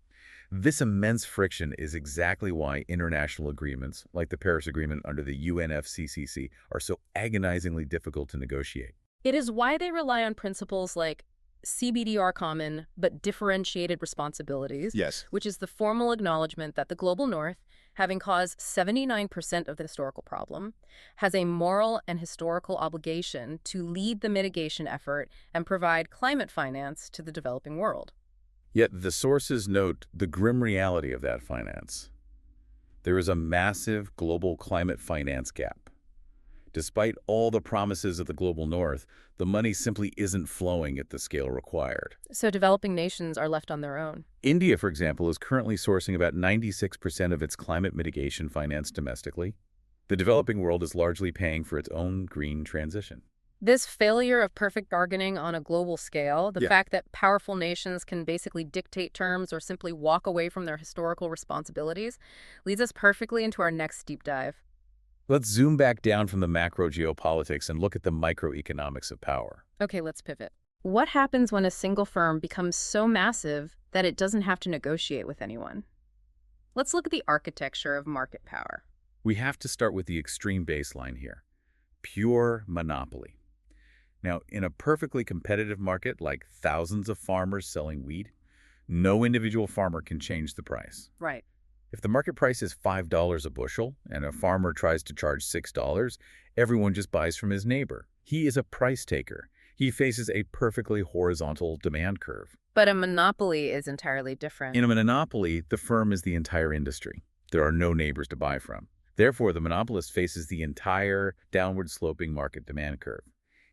B: This immense friction is exactly why international agreements, like the Paris Agreement under the UNFCCC, are so agonizingly difficult to negotiate.
A: It is why they rely on principles like CBDR common but differentiated responsibilities,
B: Yes.
A: which is the formal acknowledgement that the global north, having caused 79% of the historical problem, has a moral and historical obligation to lead the mitigation effort and provide climate finance to the developing world.
B: Yet the sources note the grim reality of that finance. There is a massive global climate finance gap. Despite all the promises of the global north, the money simply isn't flowing at the scale required.
A: So developing nations are left on their own.
B: India, for example, is currently sourcing about 96% of its climate mitigation finance domestically. The developing world is largely paying for its own green transition.
A: This failure of perfect bargaining on a global scale, the fact that powerful nations can basically dictate terms or simply walk away from their historical responsibilities, leads us perfectly into our next deep dive.
B: Let's zoom back down from the macro geopolitics and look at the microeconomics of power.
A: Okay, let's pivot. What happens when a single firm becomes so massive that it doesn't have to negotiate with anyone? Let's look at the architecture of market power.
B: We have to start with the extreme baseline here. Pure monopoly. Now, in a perfectly competitive market like thousands of farmers selling wheat, no individual farmer can change the price.
A: Right.
B: If the market price is $5 a bushel and a farmer tries to charge $6, everyone just buys from his neighbor. He is a price taker. He faces a perfectly horizontal demand curve.
A: But a monopoly is entirely different.
B: In a monopoly, the firm is the entire industry. There are no neighbors to buy from. Therefore, the monopolist faces the entire downward-sloping market demand curve.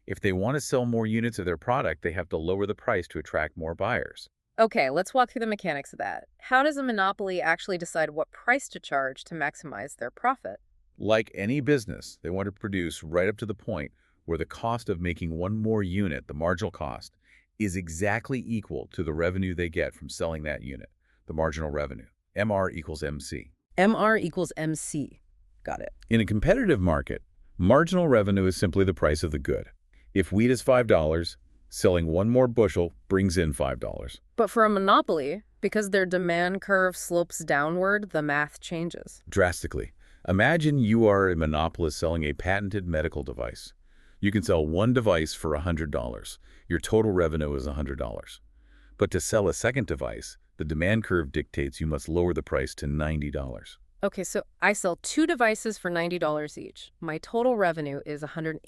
B: If they want to sell more units of their product, they have to lower the price to attract more buyers.
A: Okay, let's walk through the mechanics of that. How does a monopoly actually decide what price to charge to maximize their profit?
B: Like any business, they want to produce right up to the point where the cost of making one more unit, the marginal cost, is exactly equal to the revenue they get from selling that unit, the marginal revenue. MR equals MC.
A: MR equals MC. Got it.
B: In a competitive market, marginal revenue is simply the price of the good. If wheat is $5, selling one more bushel brings in $5.
A: But for a monopoly, because their demand curve slopes downward, the math changes.
B: Drastically. Imagine you are a monopolist selling a patented medical device. You can sell one device for $100. Your total revenue is $100. But to sell a second device, the demand curve dictates you must lower the price to $90.
A: Okay, so I sell two devices for $90 each. My total revenue is $180.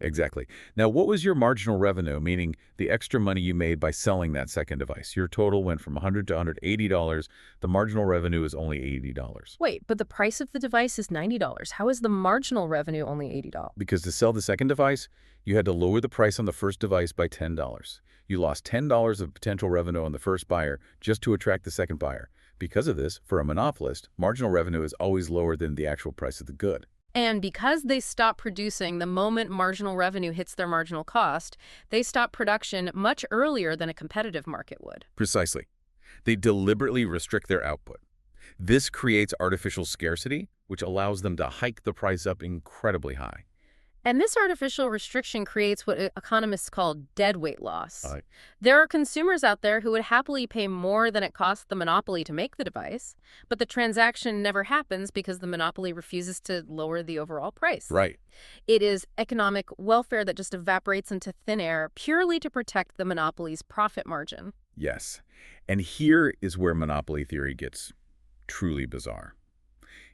B: Exactly. Now, what was your marginal revenue, meaning the extra money you made by selling that second device? Your total went from $100 to $180. The marginal revenue is only $80.
A: Wait, but the price of the device is $90. How is the marginal revenue only $80?
B: Because to sell the second device, you had to lower the price on the first device by $10. You lost $10 of potential revenue on the first buyer just to attract the second buyer. Because of this, for a monopolist, marginal revenue is always lower than the actual price of the good.
A: And because they stop producing the moment marginal revenue hits their marginal cost, they stop production much earlier than a competitive market would.
B: Precisely. They deliberately restrict their output. This creates artificial scarcity, which allows them to hike the price up incredibly high.
A: And this artificial restriction creates what economists call deadweight loss.
B: Uh,
A: There are consumers out there who would happily pay more than it costs the monopoly to make the device, but the transaction never happens because the monopoly refuses to lower the overall price.
B: right.
A: It is economic welfare that just evaporates into thin air purely to protect the monopoly's profit margin.
B: Yes. And here is where monopoly theory gets truly bizarre.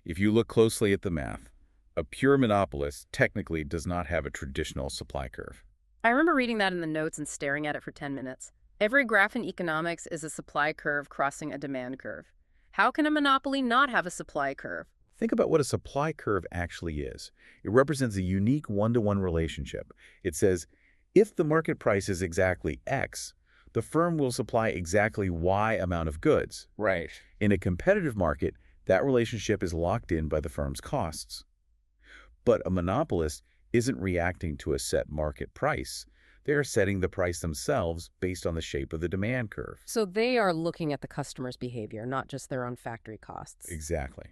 B: If you look closely at the math, a pure monopolist technically does not have a traditional supply curve.
A: I remember reading that in the notes and staring at it for 10 minutes. Every graph in economics is a supply curve crossing a demand curve. How can a monopoly not have a supply curve?
B: Think about what a supply curve actually is. It represents a unique one-to-one relationship. It says, if the market price is exactly X, the firm will supply exactly Y amount of goods.
C: Right.
B: In a competitive market, that relationship is locked in by the firm's costs. But a monopolist isn't reacting to a set market price. They are setting the price themselves based on the shape of the demand curve.
A: So they are looking at the customer's behavior, not just their own factory costs.
B: Exactly.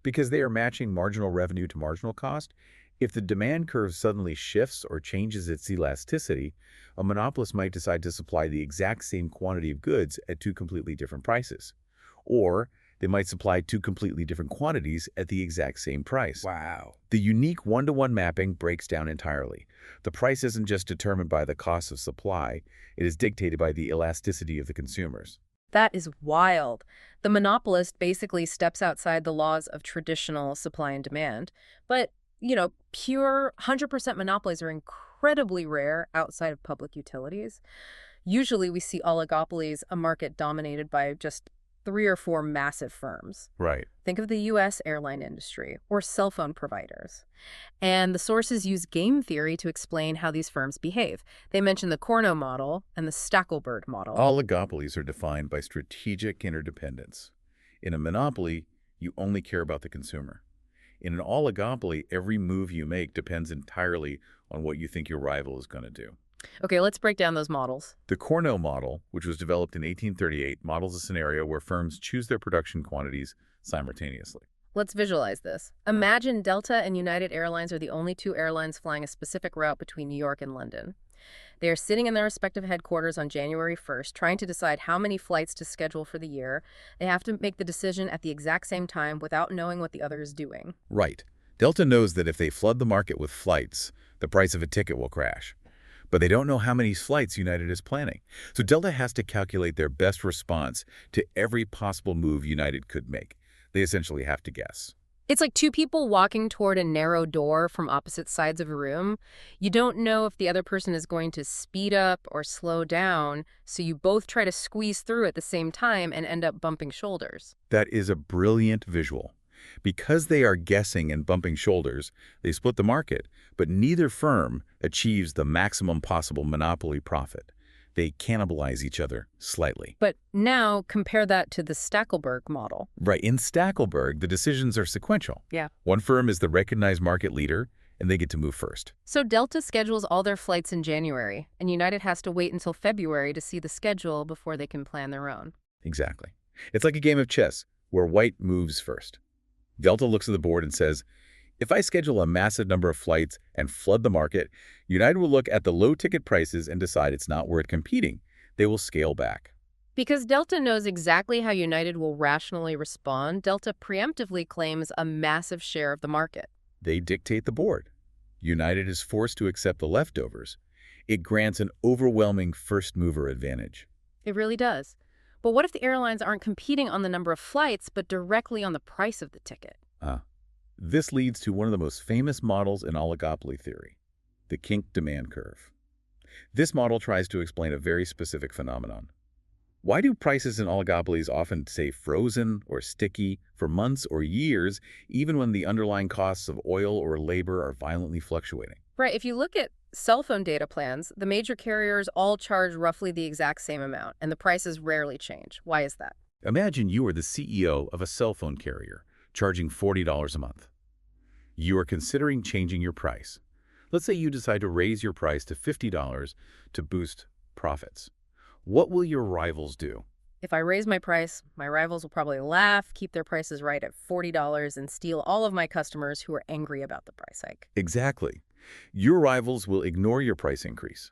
B: Because they are matching marginal revenue to marginal cost, if the demand curve suddenly shifts or changes its elasticity, a monopolist might decide to supply the exact same quantity of goods at two completely different prices. Or they might supply two completely different quantities at the exact same price.
C: Wow.
B: The unique one-to-one mapping breaks down entirely. The price isn't just determined by the cost of supply, it is dictated by the elasticity of the consumers.
A: That is wild. The monopolist basically steps outside the laws of traditional supply and demand. But, pure 100% monopolies are incredibly rare outside of public utilities. Usually we see oligopolies, a market dominated by just 3 or 4 massive firms.
B: Right.
A: Think of the U.S. airline industry or cell phone providers. And the sources use game theory to explain how these firms behave. They mention the Corno model and the Stackelberg model.
B: Oligopolies are defined by strategic interdependence. In a monopoly, you only care about the consumer. In an oligopoly, every move you make depends entirely on what you think your rival is going to do.
A: Okay, let's break down those models.
B: The Corno model, which was developed in 1838, models a scenario where firms choose their production quantities simultaneously.
A: Let's visualize this. Imagine Delta and United Airlines are the only 2 airlines flying a specific route between New York and London. They are sitting in their respective headquarters on January 1st, trying to decide how many flights to schedule for the year. They have to make the decision at the exact same time without knowing what the other is doing.
B: Right. Delta knows that if they flood the market with flights, the price of a ticket will crash. But they don't know how many flights United is planning. So Delta has to calculate their best response to every possible move United could make. They essentially have to guess.
A: It's like 2 people walking toward a narrow door from opposite sides of a room. You don't know if the other person is going to speed up or slow down, so you both try to squeeze through at the same time and end up bumping shoulders.
B: That is a brilliant visual. Because they are guessing and bumping shoulders, they split the market, but neither firm achieves the maximum possible monopoly profit. They cannibalize each other slightly.
A: But now compare that to the Stackelberg model.
B: Right. In Stackelberg, the decisions are sequential.
A: Yeah.
B: One firm is the recognized market leader, and they get to move first.
A: So Delta schedules all their flights in January, and United has to wait until February to see the schedule before they can plan their own.
B: Exactly. It's like a game of chess where white moves first. Delta looks at the board and says, if I schedule a massive number of flights and flood the market, United will look at the low ticket prices and decide it's not worth competing. They will scale back.
A: Because Delta knows exactly how United will rationally respond, Delta preemptively claims a massive share of the market.
B: They dictate the board. United is forced to accept the leftovers. It grants an overwhelming first mover advantage.
A: It really does. But what if the airlines aren't competing on the number of flights, but directly on the price of the ticket?
B: Ah, this leads to one of the most famous models in oligopoly theory, the kink demand curve. This model tries to explain a very specific phenomenon. Why do prices in oligopolies often stay frozen or sticky for months or years, even when the underlying costs of oil or labor are violently fluctuating?
A: Right, if you look at cell phone data plans, the major carriers all charge roughly the exact same amount, and the prices rarely change. Why is that?
B: Imagine you are the CEO of a cell phone carrier, charging $40 a month. You are considering changing your price. Let's say you decide to raise your price to $50 to boost profits. What will your rivals do?
A: If I raise my price, my rivals will probably laugh, keep their prices right at $40, and steal all of my customers who are angry about the price hike.
B: Exactly. Your rivals will ignore your price increase.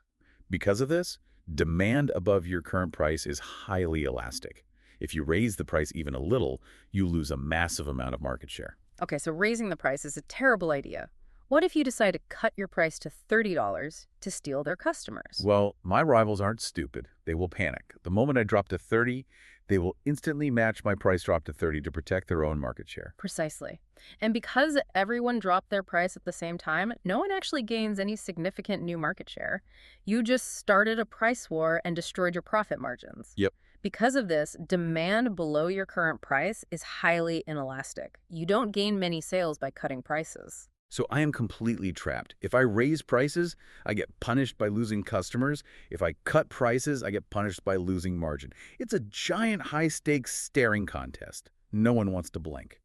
B: Because of this, demand above your current price is highly elastic. If you raise the price even a little, you lose a massive amount of market share.
A: Okay, so raising the price is a terrible idea. What if you decide to cut your price to $30 to steal their customers?
B: Well, my rivals aren't stupid. They will panic. The moment I drop to 30, they will instantly match my price drop to 30 to protect their own market share.
A: Precisely. And because everyone dropped their price at the same time, no one actually gains any significant new market share. You just started a price war and destroyed your profit margins.
B: Yep.
A: Because of this, demand below your current price is highly inelastic. You don't gain many sales by cutting prices.
B: So I am completely trapped. If I raise prices, I get punished by losing customers. If I cut prices, I get punished by losing margin. It's a giant high-stakes staring contest. No one wants to blink.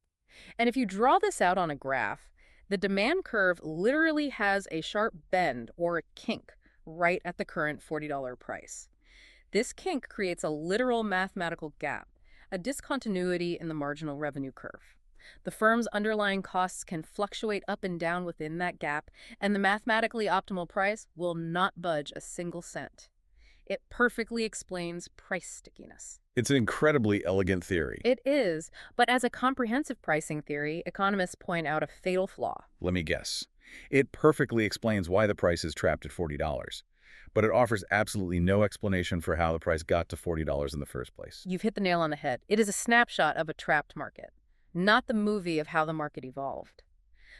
A: And if you draw this out on a graph, the demand curve literally has a sharp bend or a kink right at the current $40 price. This kink creates a literal mathematical gap, a discontinuity in the marginal revenue curve. The firm's underlying costs can fluctuate up and down within that gap, and the mathematically optimal price will not budge a single cent. It perfectly explains price stickiness.
B: It's an incredibly elegant theory.
A: It is, but as a comprehensive pricing theory, economists point out a fatal flaw.
B: Let me guess. It perfectly explains why the price is trapped at $40, but it offers absolutely no explanation for how the price got to $40 in the first place.
A: You've hit the nail on the head. It is a snapshot of a trapped market, not the movie of how the market evolved.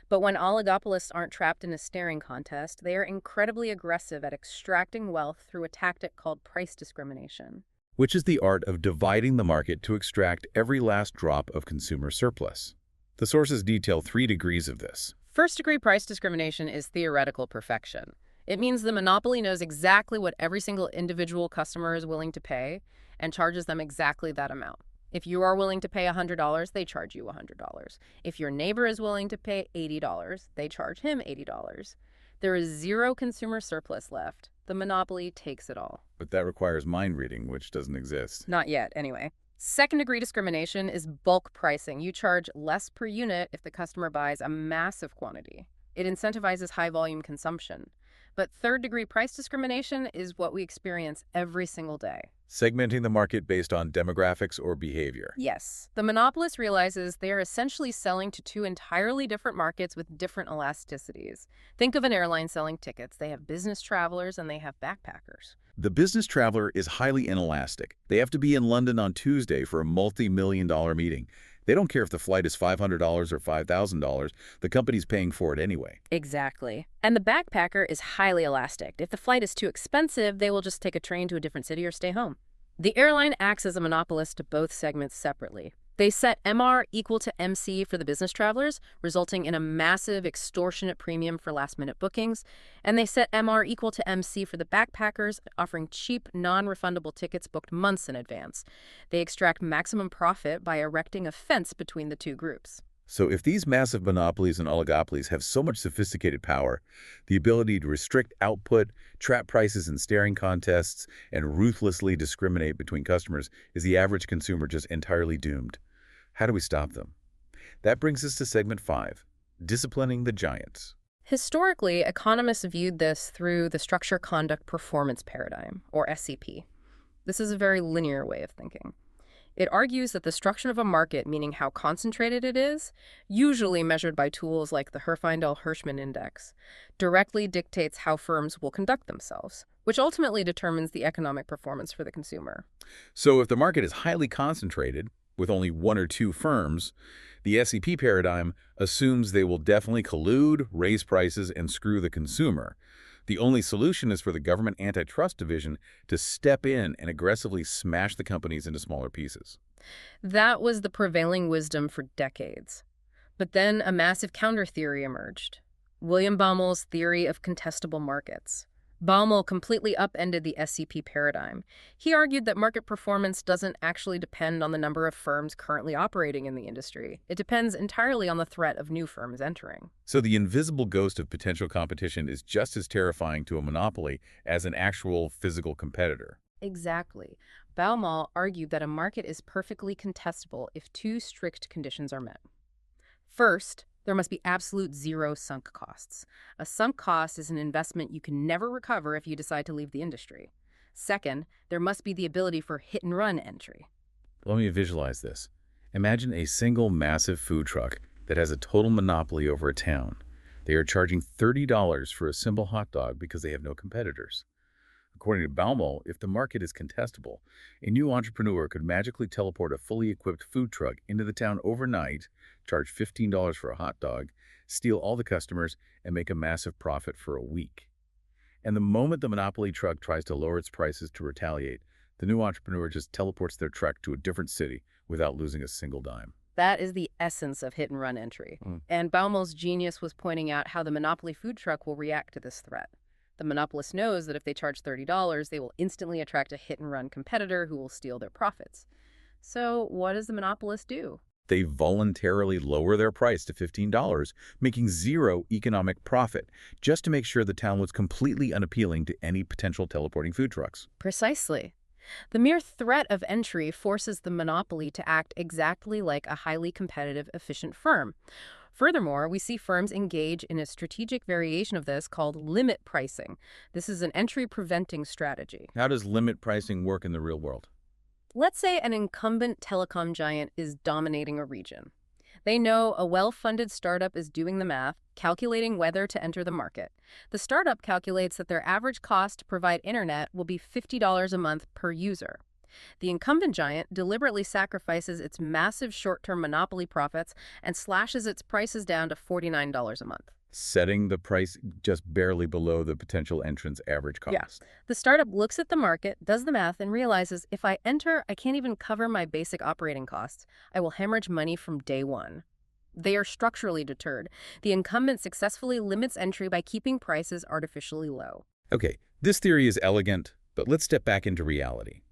A: But when oligopolists aren't trapped in a staring contest, they are incredibly aggressive at extracting wealth through a tactic called price discrimination.
B: Which is the art of dividing the market to extract every last drop of consumer surplus. The sources detail 3 degrees of this.
A: First-degree price discrimination is theoretical perfection. It means the monopoly knows exactly what every single individual customer is willing to pay and charges them exactly that amount. If you are willing to pay $100, they charge you $100. If your neighbor is willing to pay $80, they charge him $80. There is zero consumer surplus left. The monopoly takes it all.
B: But that requires mind reading, which doesn't exist.
A: Not yet, anyway. Second-degree discrimination is bulk pricing. You charge less per unit if the customer buys a massive quantity. It incentivizes high-volume consumption. But third-degree price discrimination is what we experience every single day.
B: Segmenting the market based on demographics or behavior.
A: Yes. The monopolist realizes they are essentially selling to 2 entirely different markets with different elasticities. Think of an airline selling tickets. They have business travelers and they have backpackers.
B: The business traveler is highly inelastic. They have to be in London on Tuesday for a multi-million-dollar meeting. They don't care if the flight is $500 or $5,000. The company's paying for it anyway.
A: Exactly. And the backpacker is highly elastic. If the flight is too expensive, they will just take a train to a different city or stay home. The airline acts as a monopolist to both segments separately. They set MR equal to MC for the business travelers, resulting in a massive extortionate premium for last-minute bookings, and they set MR equal to MC for the backpackers, offering cheap, non-refundable tickets booked months in advance. They extract maximum profit by erecting a fence between the 2 groups.
B: So if these massive monopolies and oligopolies have so much sophisticated power, the ability to restrict output, trap prices in staring contests, and ruthlessly discriminate between customers, is the average consumer just entirely doomed? How do we stop them? That brings us to segment 5, disciplining the giants.
A: Historically, economists viewed this through the structure conduct performance paradigm, or SCP. This is a very linear way of thinking. It argues that the structure of a market, meaning how concentrated it is, usually measured by tools like the Herfindahl-Hirschman Index, directly dictates how firms will conduct themselves. which ultimately determines the economic performance for the consumer.
B: So if the market is highly concentrated, with only one or two firms, the SEP paradigm assumes they will definitely collude, raise prices, and screw the consumer. The only solution is for the government antitrust division to step in and aggressively smash the companies into smaller pieces.
A: That was the prevailing wisdom for decades. But then a massive counter-theory emerged. William Baumel's theory of contestable markets. Baumel completely upended the SCP paradigm. He argued that market performance doesn't actually depend on the number of firms currently operating in the industry. It depends entirely on the threat of new firms entering.
B: So the invisible ghost of potential competition is just as terrifying to a monopoly as an actual physical competitor.
A: Exactly. Baumel argued that a market is perfectly contestable if two strict conditions are met. First, there must be absolute zero sunk costs. A sunk cost is an investment you can never recover if you decide to leave the industry. Second, there must be the ability for hit-and-run entry.
B: Let me visualize this. Imagine a single massive food truck that has a total monopoly over a town. They are charging $30 for a simple hot dog because they have no competitors. According to Baumol, if the market is contestable, a new entrepreneur could magically teleport a fully equipped food truck into the town overnight, charge $15 for a hot dog, steal all the customers, and make a massive profit for a week. And the moment the monopoly truck tries to lower its prices to retaliate, the new entrepreneur just teleports their truck to a different city without losing a single dime.
A: That is the essence of hit-and-run entry. And Baumel's genius was pointing out how the monopoly food truck will react to this threat. The monopolist knows that if they charge $30, they will instantly attract a hit-and-run competitor who will steal their profits. So what does the monopolist do?
B: They voluntarily lower their price to $15, making zero economic profit, just to make sure the town was completely unappealing to any potential teleporting food trucks.
A: Precisely. The mere threat of entry forces the monopoly to act exactly like a highly competitive, efficient firm. Furthermore, we see firms engage in a strategic variation of this called limit pricing. This is an entry-preventing strategy.
B: How does limit pricing work in the real world?
A: Let's say an incumbent telecom giant is dominating a region. They know a well-funded startup is doing the math, calculating whether to enter the market. The startup calculates that their average cost to provide internet will be $50 a month per user. The incumbent giant deliberately sacrifices its massive short-term monopoly profits and slashes its prices down to $49 a month.
B: Setting the price just barely below the potential entrant's average cost.
A: Yeah. The startup looks at the market, does the math, and realizes if I enter, I can't even cover my basic operating costs. I will hemorrhage money from day one. They are structurally deterred. The incumbent successfully limits entry by keeping prices artificially low.
B: Okay, this theory is elegant, but let's step back into reality.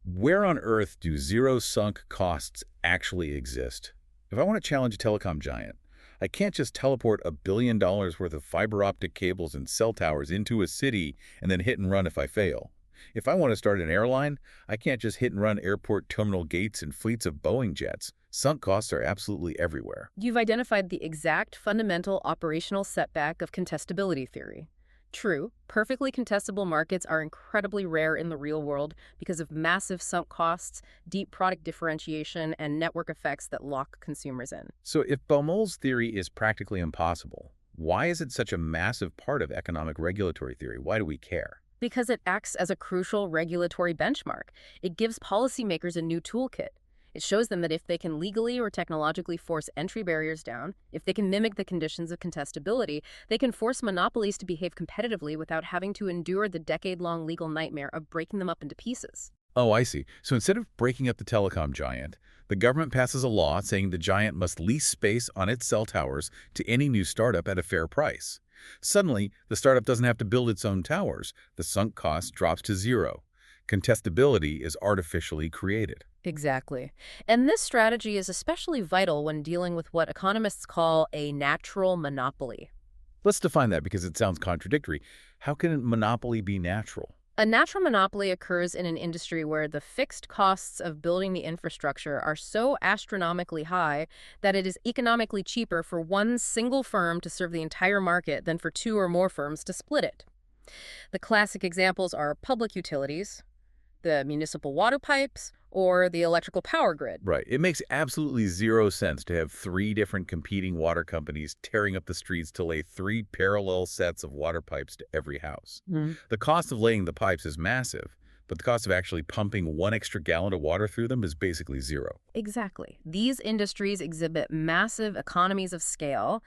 B: Where on earth do zero sunk costs actually exist? If I want to challenge a telecom giant, I can't just teleport $1 billion worth of fiber optic cables and cell towers into a city and then hit and run if I fail. If I want to start an airline, I can't just hit and run airport terminal gates and fleets of Boeing jets. Sunk costs are absolutely everywhere.
A: You've identified the exact fundamental operational setback of contestability theory. True, perfectly contestable markets are incredibly rare in the real world because of massive sunk costs, deep product differentiation, and network effects that lock consumers in.
B: So if Baumol's theory is practically impossible, why is it such a massive part of economic regulatory theory? Why do we care?
A: Because it acts as a crucial regulatory benchmark. It gives policymakers a new toolkit. It shows them that if they can legally or technologically force entry barriers down, if they can mimic the conditions of contestability, they can force monopolies to behave competitively without having to endure the decade-long legal nightmare of breaking them up into pieces.
B: Oh, I see. So instead of breaking up the telecom giant, the government passes a law saying the giant must lease space on its cell towers to any new startup at a fair price. Suddenly, the startup doesn't have to build its own towers. The sunk cost drops to zero. Contestability is artificially created.
A: Exactly. And this strategy is especially vital when dealing with what economists call a natural monopoly.
B: Let's define that because it sounds contradictory. How can a monopoly be natural?
A: A natural monopoly occurs in an industry where the fixed costs of building the infrastructure are so astronomically high that it is economically cheaper for one single firm to serve the entire market than for two or more firms to split it. The classic examples are public utilities, the municipal water pipes, or the electrical power grid.
B: Right. It makes absolutely zero sense to have three different competing water companies tearing up the streets to lay three parallel sets of water pipes to every house.
A: Mm.
B: The cost of laying the pipes is massive, but the cost of actually pumping one extra gallon of water through them is basically zero.
A: Exactly. These industries exhibit massive economies of scale.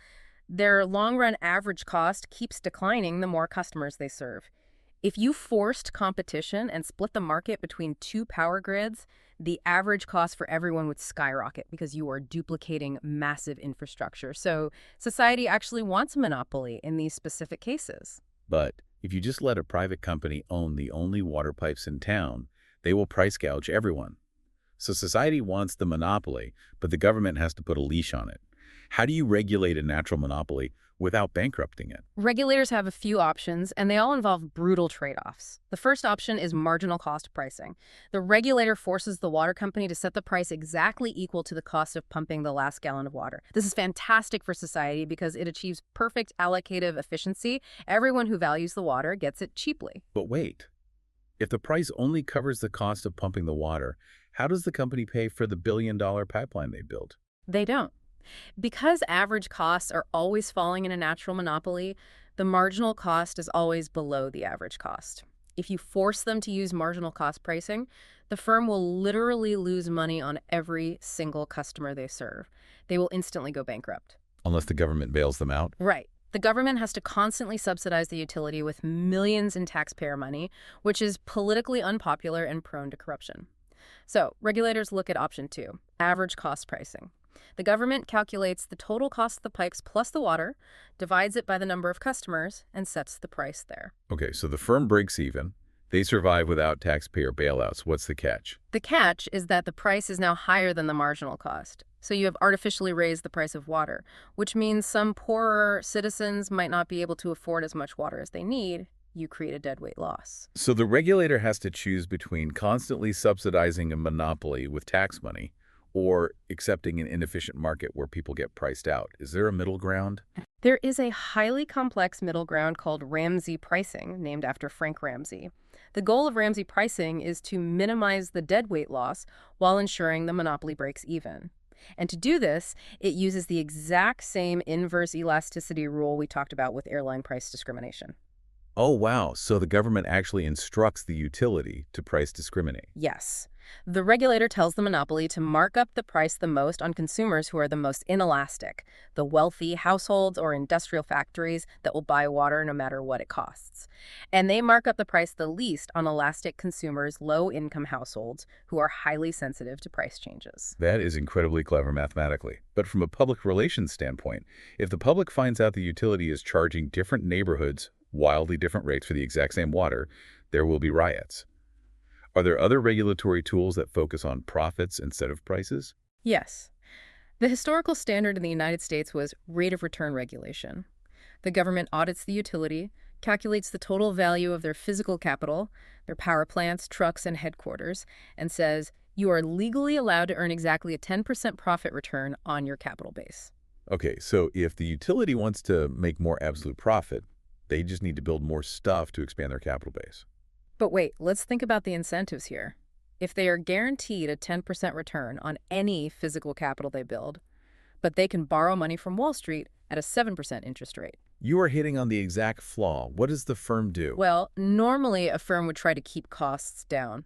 A: Their long-run average cost keeps declining the more customers they serve. If you forced competition and split the market between two power grids, the average cost for everyone would skyrocket because you are duplicating massive infrastructure. So society actually wants a monopoly in these specific cases.
B: But if you just let a private company own the only water pipes in town, they will price gouge everyone. So society wants the monopoly, but the government has to put a leash on it. How do you regulate a natural monopoly without bankrupting it?
A: Regulators have a few options, and they all involve brutal trade-offs. The first option is marginal cost pricing. The regulator forces the water company to set the price exactly equal to the cost of pumping the last gallon of water. This is fantastic for society because it achieves perfect allocative efficiency. Everyone who values the water gets it cheaply.
B: But wait, if the price only covers the cost of pumping the water, how does the company pay for the billion-dollar pipeline they built?
A: They don't. Because average costs are always falling in a natural monopoly, the marginal cost is always below the average cost. If you force them to use marginal cost pricing, the firm will literally lose money on every single customer they serve. They will instantly go bankrupt.
B: Unless the government bails them out?
A: Right. The government has to constantly subsidize the utility with millions in taxpayer money, which is politically unpopular and prone to corruption. So regulators look at option 2, average cost pricing. The government calculates the total cost of the pipes plus the water, divides it by the number of customers, and sets the price there.
B: Okay, so the firm breaks even. They survive without taxpayer bailouts. What's the catch?
A: The catch is that the price is now higher than the marginal cost. So you have artificially raised the price of water, which means some poorer citizens might not be able to afford as much water as they need. You create a deadweight loss.
B: So the regulator has to choose between constantly subsidizing a monopoly with tax money or accepting an inefficient market where people get priced out. Is there a middle ground?
A: There is a highly complex middle ground called Ramsey pricing, named after Frank Ramsey. The goal of Ramsey pricing is to minimize the deadweight loss while ensuring the monopoly breaks even. And to do this, it uses the exact same inverse elasticity rule we talked about with airline price discrimination.
B: Oh, wow. So the government actually instructs the utility to price discriminate.
A: Yes. The regulator tells the monopoly to mark up the price the most on consumers who are the most inelastic, the wealthy households or industrial factories that will buy water no matter what it costs. And they mark up the price the least on elastic consumers, low-income households who are highly sensitive to price changes.
B: That is incredibly clever mathematically. But from a public relations standpoint, if the public finds out the utility is charging different neighborhoods wildly different rates for the exact same water, there will be riots. Are there other regulatory tools that focus on profits instead of prices?
A: Yes. The historical standard in the United States was rate of return regulation. The government audits the utility, calculates the total value of their physical capital, their power plants, trucks, and headquarters, and says, you are legally allowed to earn exactly a 10% profit return on your capital base.
B: Okay, so if the utility wants to make more absolute profit, they just need to build more stuff to expand their capital base.
A: But wait, let's think about the incentives here. If they are guaranteed a 10% return on any physical capital they build, but they can borrow money from Wall Street at a 7% interest rate.
B: You are hitting on the exact flaw. What does the firm do?
A: Well, normally a firm would try to keep costs down.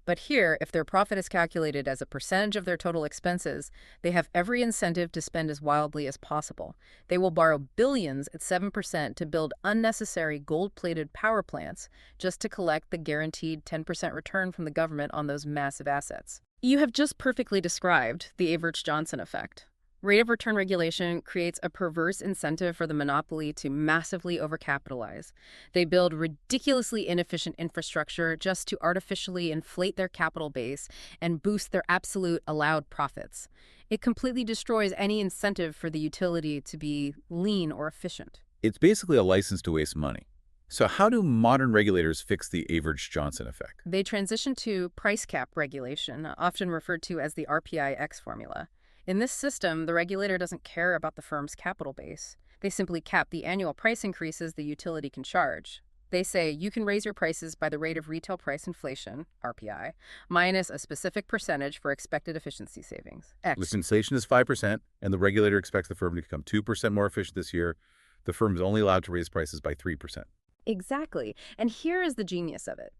A: But here, if their profit is calculated as a percentage of their total expenses, they have every incentive to spend as wildly as possible. They will borrow billions at 7% to build unnecessary gold-plated power plants just to collect the guaranteed 10% return from the government on those massive assets. You have just perfectly described the Average-Johnson effect. Rate of return regulation creates a perverse incentive for the monopoly to massively overcapitalize. They build ridiculously inefficient infrastructure just to artificially inflate their capital base and boost their absolute allowed profits. It completely destroys any incentive for the utility to be lean or efficient.
B: It's basically a license to waste money. So how do modern regulators fix the Average-Johnson effect?
A: They transition to price cap regulation, often referred to as the RPI-X formula. In this system, the regulator doesn't care about the firm's capital base. They simply cap the annual price increases the utility can charge. They say you can raise your prices by the rate of retail price inflation, RPI, minus a specific percentage for expected efficiency savings,
B: If
A: X.
B: inflation is 5% and the regulator expects the firm to become 2% more efficient this year, the firm is only allowed to raise prices by 3%.
A: Exactly. And here is the genius of it.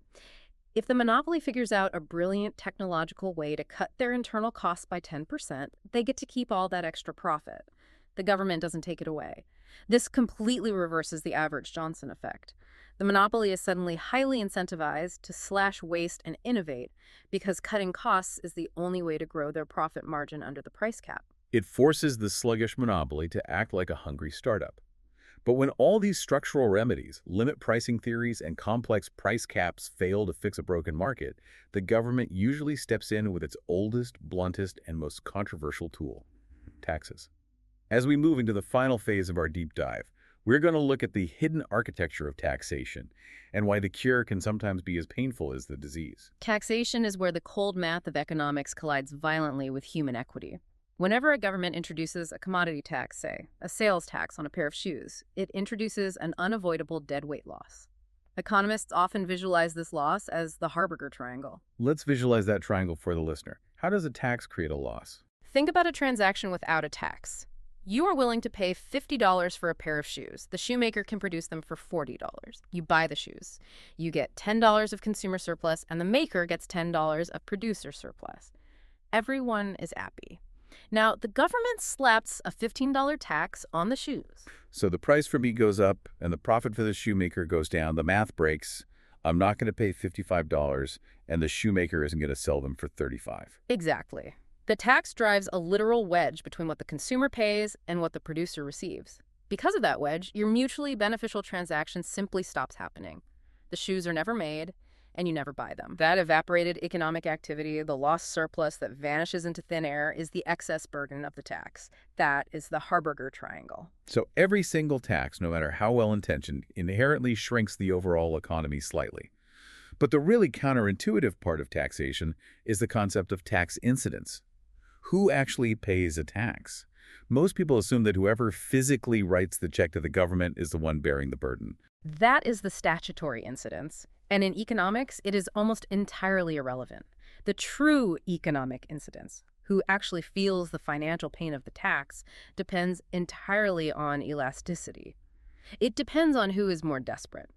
A: If the monopoly figures out a brilliant technological way to cut their internal costs by 10%, they get to keep all that extra profit. The government doesn't take it away. This completely reverses the average Johnson effect. The monopoly is suddenly highly incentivized to slash waste and innovate because cutting costs is the only way to grow their profit margin under the price cap.
B: It forces the sluggish monopoly to act like a hungry startup. But when all these structural remedies, limit pricing theories, and complex price caps fail to fix a broken market, the government usually steps in with its oldest, bluntest, and most controversial tool: taxes. As we move into the final phase of our deep dive, we're going to look at the hidden architecture of taxation and why the cure can sometimes be as painful as the disease.
A: Taxation is where the cold math of economics collides violently with human equity. Whenever a government introduces a commodity tax, say, a sales tax on a pair of shoes, it introduces an unavoidable deadweight loss. Economists often visualize this loss as the Harburger triangle.
B: Let's visualize that triangle for the listener. How does a tax create a loss?
A: Think about a transaction without a tax. You are willing to pay $50 for a pair of shoes. The shoemaker can produce them for $40. You buy the shoes. You get $10 of consumer surplus, and the maker gets $10 of producer surplus. Everyone is happy. Now, the government slaps a $15 tax on the shoes.
B: So the price for me goes up and the profit for the shoemaker goes down. The math breaks. I'm not going to pay $55 and the shoemaker isn't going to sell them for $35.
A: Exactly. The tax drives a literal wedge between what the consumer pays and what the producer receives. Because of that wedge, your mutually beneficial transaction simply stops happening. The shoes are never made, and you never buy them. That evaporated economic activity, the lost surplus that vanishes into thin air, is the excess burden of the tax. That is the Harburger triangle.
B: So every single tax, no matter how well-intentioned, inherently shrinks the overall economy slightly. But the really counterintuitive part of taxation is the concept of tax incidence. Who actually pays a tax? Most people assume that whoever physically writes the check to the government is the one bearing the burden.
A: That is the statutory incidence. And in economics, it is almost entirely irrelevant. The true economic incidence, who actually feels the financial pain of the tax, depends entirely on elasticity. It depends on who is more desperate.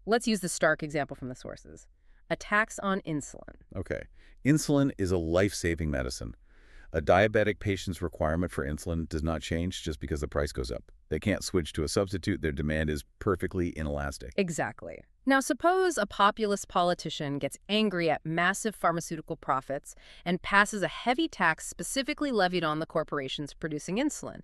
A: Let's use the stark example from the sources. A tax on insulin.
B: Okay. Insulin is a life-saving medicine. A diabetic patient's requirement for insulin does not change just because the price goes up. They can't switch to a substitute. Their demand is perfectly inelastic.
A: Exactly. Now, suppose a populist politician gets angry at massive pharmaceutical profits and passes a heavy tax specifically levied on the corporations producing insulin.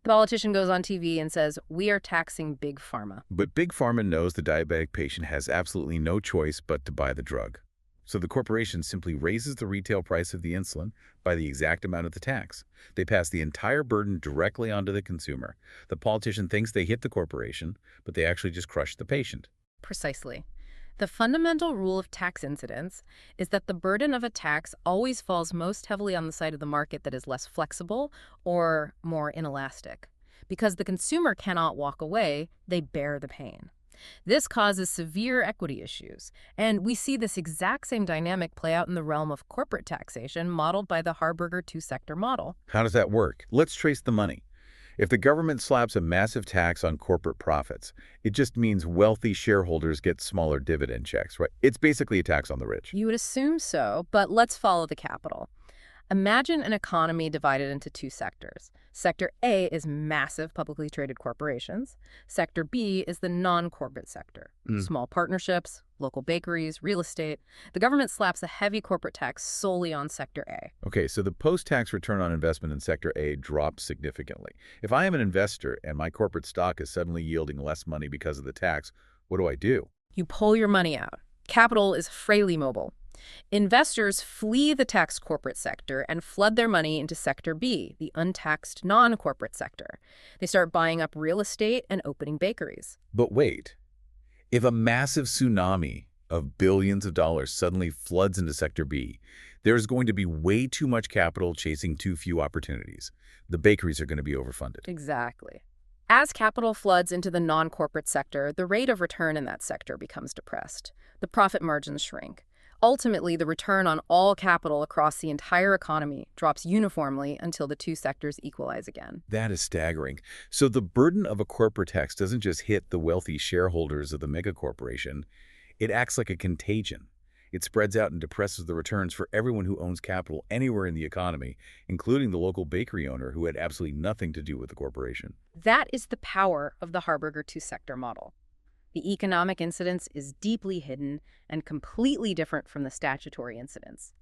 A: The politician goes on TV and says, "We are taxing Big Pharma."
B: But Big Pharma knows the diabetic patient has absolutely no choice but to buy the drug. So the corporation simply raises the retail price of the insulin by the exact amount of the tax. They pass the entire burden directly onto the consumer. The politician thinks they hit the corporation, but they actually just crush the patient.
A: Precisely. The fundamental rule of tax incidence is that the burden of a tax always falls most heavily on the side of the market that is less flexible or more inelastic. Because the consumer cannot walk away, they bear the pain. This causes severe equity issues, and we see this exact same dynamic play out in the realm of corporate taxation modeled by the Harburger two-sector model.
B: How does that work? Let's trace the money. If the government slaps a massive tax on corporate profits, it just means wealthy shareholders get smaller dividend checks, right? It's basically a tax on the rich.
A: You would assume so, but let's follow the capital. Imagine an economy divided into two sectors. Sector A is massive publicly traded corporations. Sector B is the non-corporate sector. Small partnerships, local bakeries, real estate. The government slaps a heavy corporate tax solely on Sector A.
B: Okay, so the post-tax return on investment in Sector A drops significantly. If I am an investor and my corporate stock is suddenly yielding less money because of the tax, what do?
A: You pull your money out. Capital is frailly mobile. Investors flee the taxed corporate sector and flood their money into Sector B, the untaxed non-corporate sector. They start buying up real estate and opening bakeries.
B: But wait, if a massive tsunami of billions of dollars suddenly floods into Sector B, there's going to be way too much capital chasing too few opportunities. The bakeries are going to be overfunded.
A: Exactly. As capital floods into the non-corporate sector, the rate of return in that sector becomes depressed. The profit margins shrink. Ultimately, the return on all capital across the entire economy drops uniformly until the two sectors equalize again.
B: That is staggering. So the burden of a corporate tax doesn't just hit the wealthy shareholders of the megacorporation. It acts like a contagion. It spreads out and depresses the returns for everyone who owns capital anywhere in the economy, including the local bakery owner who had absolutely nothing to do with the corporation.
A: That is the power of the Harberger two-sector model. The economic incidence is deeply hidden and completely different from the statutory incidence.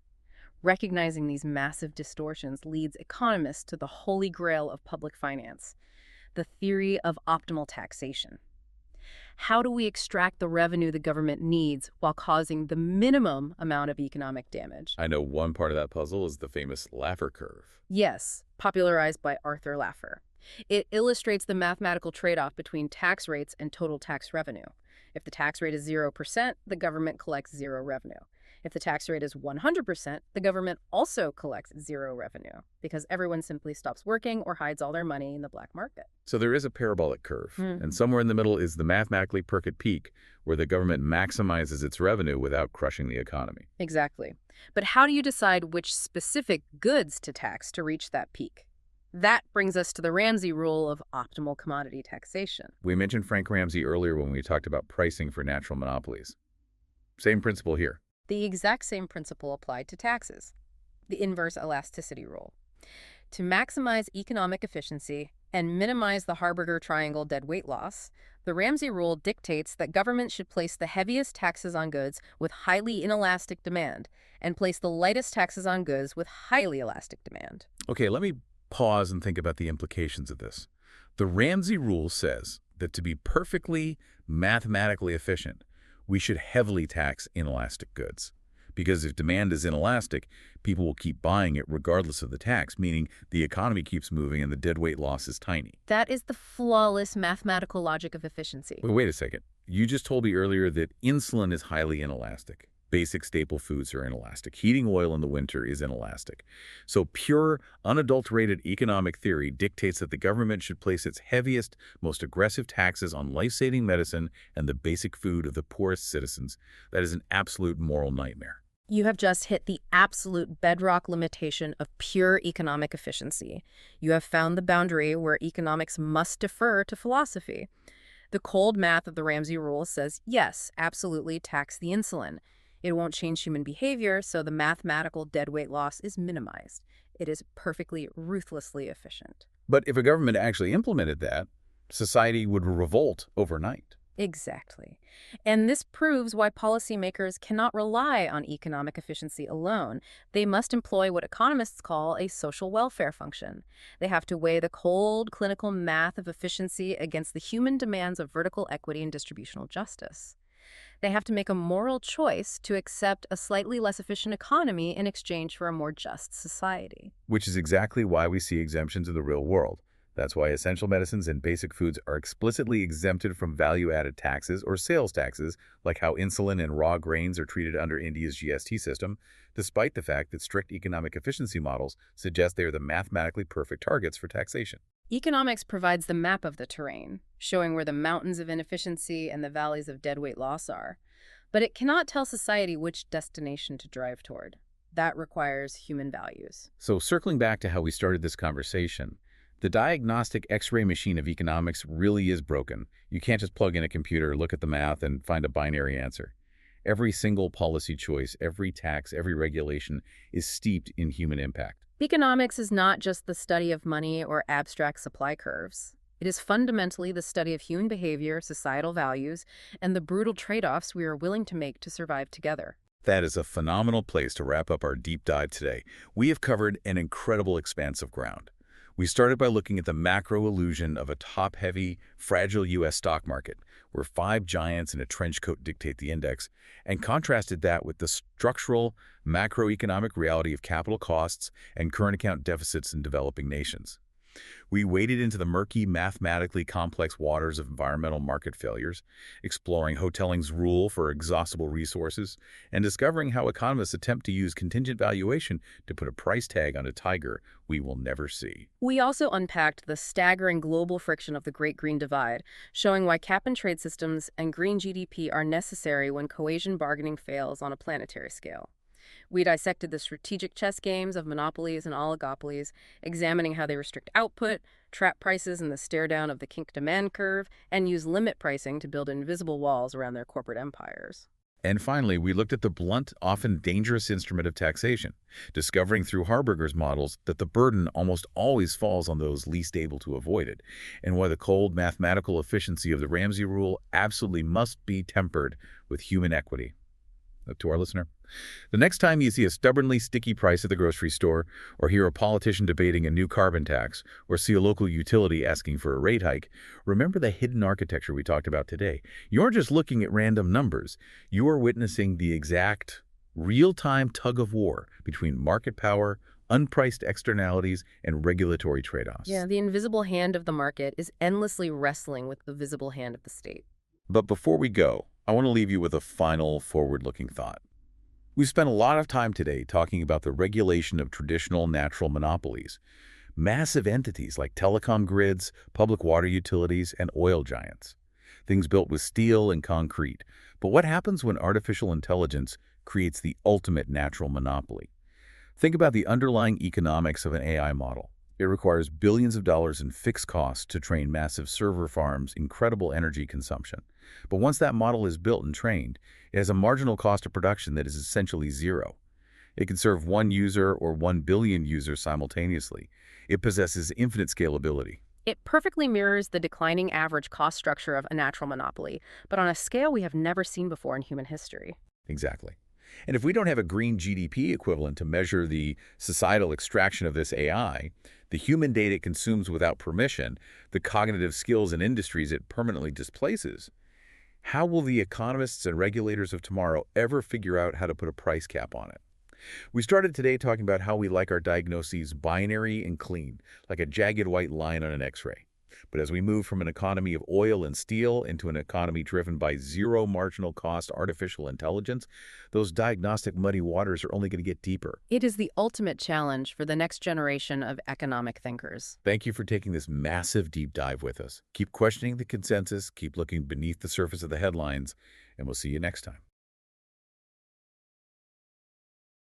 A: Recognizing these massive distortions leads economists to the holy grail of public finance, the theory of optimal taxation. How do we extract the revenue the government needs while causing the minimum amount of economic damage?
B: I know one part of that puzzle is the famous Laffer curve.
A: Yes, popularized by Arthur Laffer. It illustrates the mathematical trade-off between tax rates and total tax revenue. If the tax rate is 0%, the government collects zero revenue. If the tax rate is 100%, the government also collects zero revenue because everyone simply stops working or hides all their money in the black market.
B: So there is a parabolic curve,
A: Mhm.
B: and somewhere in the middle is the mathematically perfect peak where the government maximizes its revenue without crushing the economy.
A: Exactly. But how do you decide which specific goods to tax to reach that peak? That brings us to the Ramsey rule of optimal commodity taxation.
B: We mentioned Frank Ramsey earlier when we talked about pricing for natural monopolies. Same principle here.
A: The exact same principle applied to taxes, the inverse elasticity rule. To maximize economic efficiency and minimize the Harberger triangle deadweight loss, the Ramsey rule dictates that government should place the heaviest taxes on goods with highly inelastic demand and place the lightest taxes on goods with highly elastic demand.
B: Okay, let me pause and think about the implications of this. The Ramsey rule says that to be perfectly mathematically efficient, we should heavily tax inelastic goods. Because if demand is inelastic, people will keep buying it regardless of the tax, meaning the economy keeps moving and the deadweight loss is tiny.
A: That is the flawless mathematical logic of efficiency.
B: Wait a second. You just told me earlier that insulin is highly inelastic. Basic staple foods are inelastic. Heating oil in the winter is inelastic. So pure, unadulterated economic theory dictates that the government should place its heaviest, most aggressive taxes on life-saving medicine and the basic food of the poorest citizens. That is an absolute moral nightmare.
A: You have just hit the absolute bedrock limitation of pure economic efficiency. You have found the boundary where economics must defer to philosophy. The cold math of the Ramsey rule says, yes, absolutely tax the insulin. It won't change human behavior, so the mathematical deadweight loss is minimized. It is perfectly, ruthlessly efficient.
B: But if a government actually implemented that, society would revolt overnight.
A: Exactly. And this proves why policymakers cannot rely on economic efficiency alone. They must employ what economists call a social welfare function. They have to weigh the cold, clinical math of efficiency against the human demands of vertical equity and distributional justice. They have to make a moral choice to accept a slightly less efficient economy in exchange for a more just society.
B: Which is exactly why we see exemptions in the real world. That's why essential medicines and basic foods are explicitly exempted from value-added taxes or sales taxes, like how insulin and raw grains are treated under India's GST system, despite the fact that strict economic efficiency models suggest they are the mathematically perfect targets for taxation.
A: Economics provides the map of the terrain, showing where the mountains of inefficiency and the valleys of deadweight loss are. But it cannot tell society which destination to drive toward. That requires human values.
B: So circling back to how we started this conversation, the diagnostic X-ray machine of economics really is broken. You can't just plug in a computer, look at the math, and find a binary answer. Every single policy choice, every tax, every regulation is steeped in human impact.
A: Economics is not just the study of money or abstract supply curves. It is fundamentally the study of human behavior, societal values, and the brutal trade-offs we are willing to make to survive together.
B: That is a phenomenal place to wrap up our deep dive today. We have covered an incredible expanse of ground. We started by looking at the macro illusion of a top-heavy, fragile U.S. stock market, where 5 giants in a trench coat dictate the index, and contrasted that with the structural, macroeconomic reality of capital costs and current account deficits in developing nations. We waded into the murky, mathematically complex waters of environmental market failures, exploring Hotelling's rule for exhaustible resources, and discovering how economists attempt to use contingent valuation to put a price tag on a tiger we will never see.
A: We also unpacked the staggering global friction of the Great Green Divide, showing why cap-and-trade systems and green GDP are necessary when cohesion bargaining fails on a planetary scale. We dissected the strategic chess games of monopolies and oligopolies, examining how they restrict output, trap prices in the stare-down of the kink demand curve, and use limit pricing to build invisible walls around their corporate empires.
B: And finally, we looked at the blunt, often dangerous instrument of taxation, discovering through Harberger's models that the burden almost always falls on those least able to avoid it, and why the cold mathematical efficiency of the Ramsey rule absolutely must be tempered with human equity. To our listener, the next time you see a stubbornly sticky price at the grocery store, or hear a politician debating a new carbon tax, or see a local utility asking for a rate hike, remember the hidden architecture we talked about today. You're just looking at random numbers. You are witnessing the exact, real-time tug-of-war between market power, unpriced externalities, and regulatory trade-offs.
A: Yeah, the invisible hand of the market is endlessly wrestling with the visible hand of the state.
B: But before we go, I want to leave you with a final forward-looking thought. We've spent a lot of time today talking about the regulation of traditional natural monopolies, massive entities like telecom grids, public water utilities, and oil giants, things built with steel and concrete. But what happens when artificial intelligence creates the ultimate natural monopoly? Think about the underlying economics of an AI model. It requires billions of dollars in fixed costs to train massive server farms, incredible energy consumption. But once that model is built and trained, it has a marginal cost of production that is essentially zero. It can serve one user or 1 billion users simultaneously. It possesses infinite scalability.
A: It perfectly mirrors the declining average cost structure of a natural monopoly, but on a scale we have never seen before in human history.
B: Exactly. And if we don't have a green GDP equivalent to measure the societal extraction of this AI, the human data it consumes without permission, the cognitive skills and industries it permanently displaces, how will the economists and regulators of tomorrow ever figure out how to put a price cap on it? We started today talking about how we like our diagnoses binary and clean, like a jagged white line on an X-ray. But as we move from an economy of oil and steel into an economy driven by zero marginal cost artificial intelligence, those diagnostic muddy waters are only going to get deeper.
A: It is the ultimate challenge for the next generation of economic thinkers.
B: Thank you for taking this massive deep dive with us. Keep questioning the consensus, keep looking beneath the surface of the headlines, and we'll see you next time.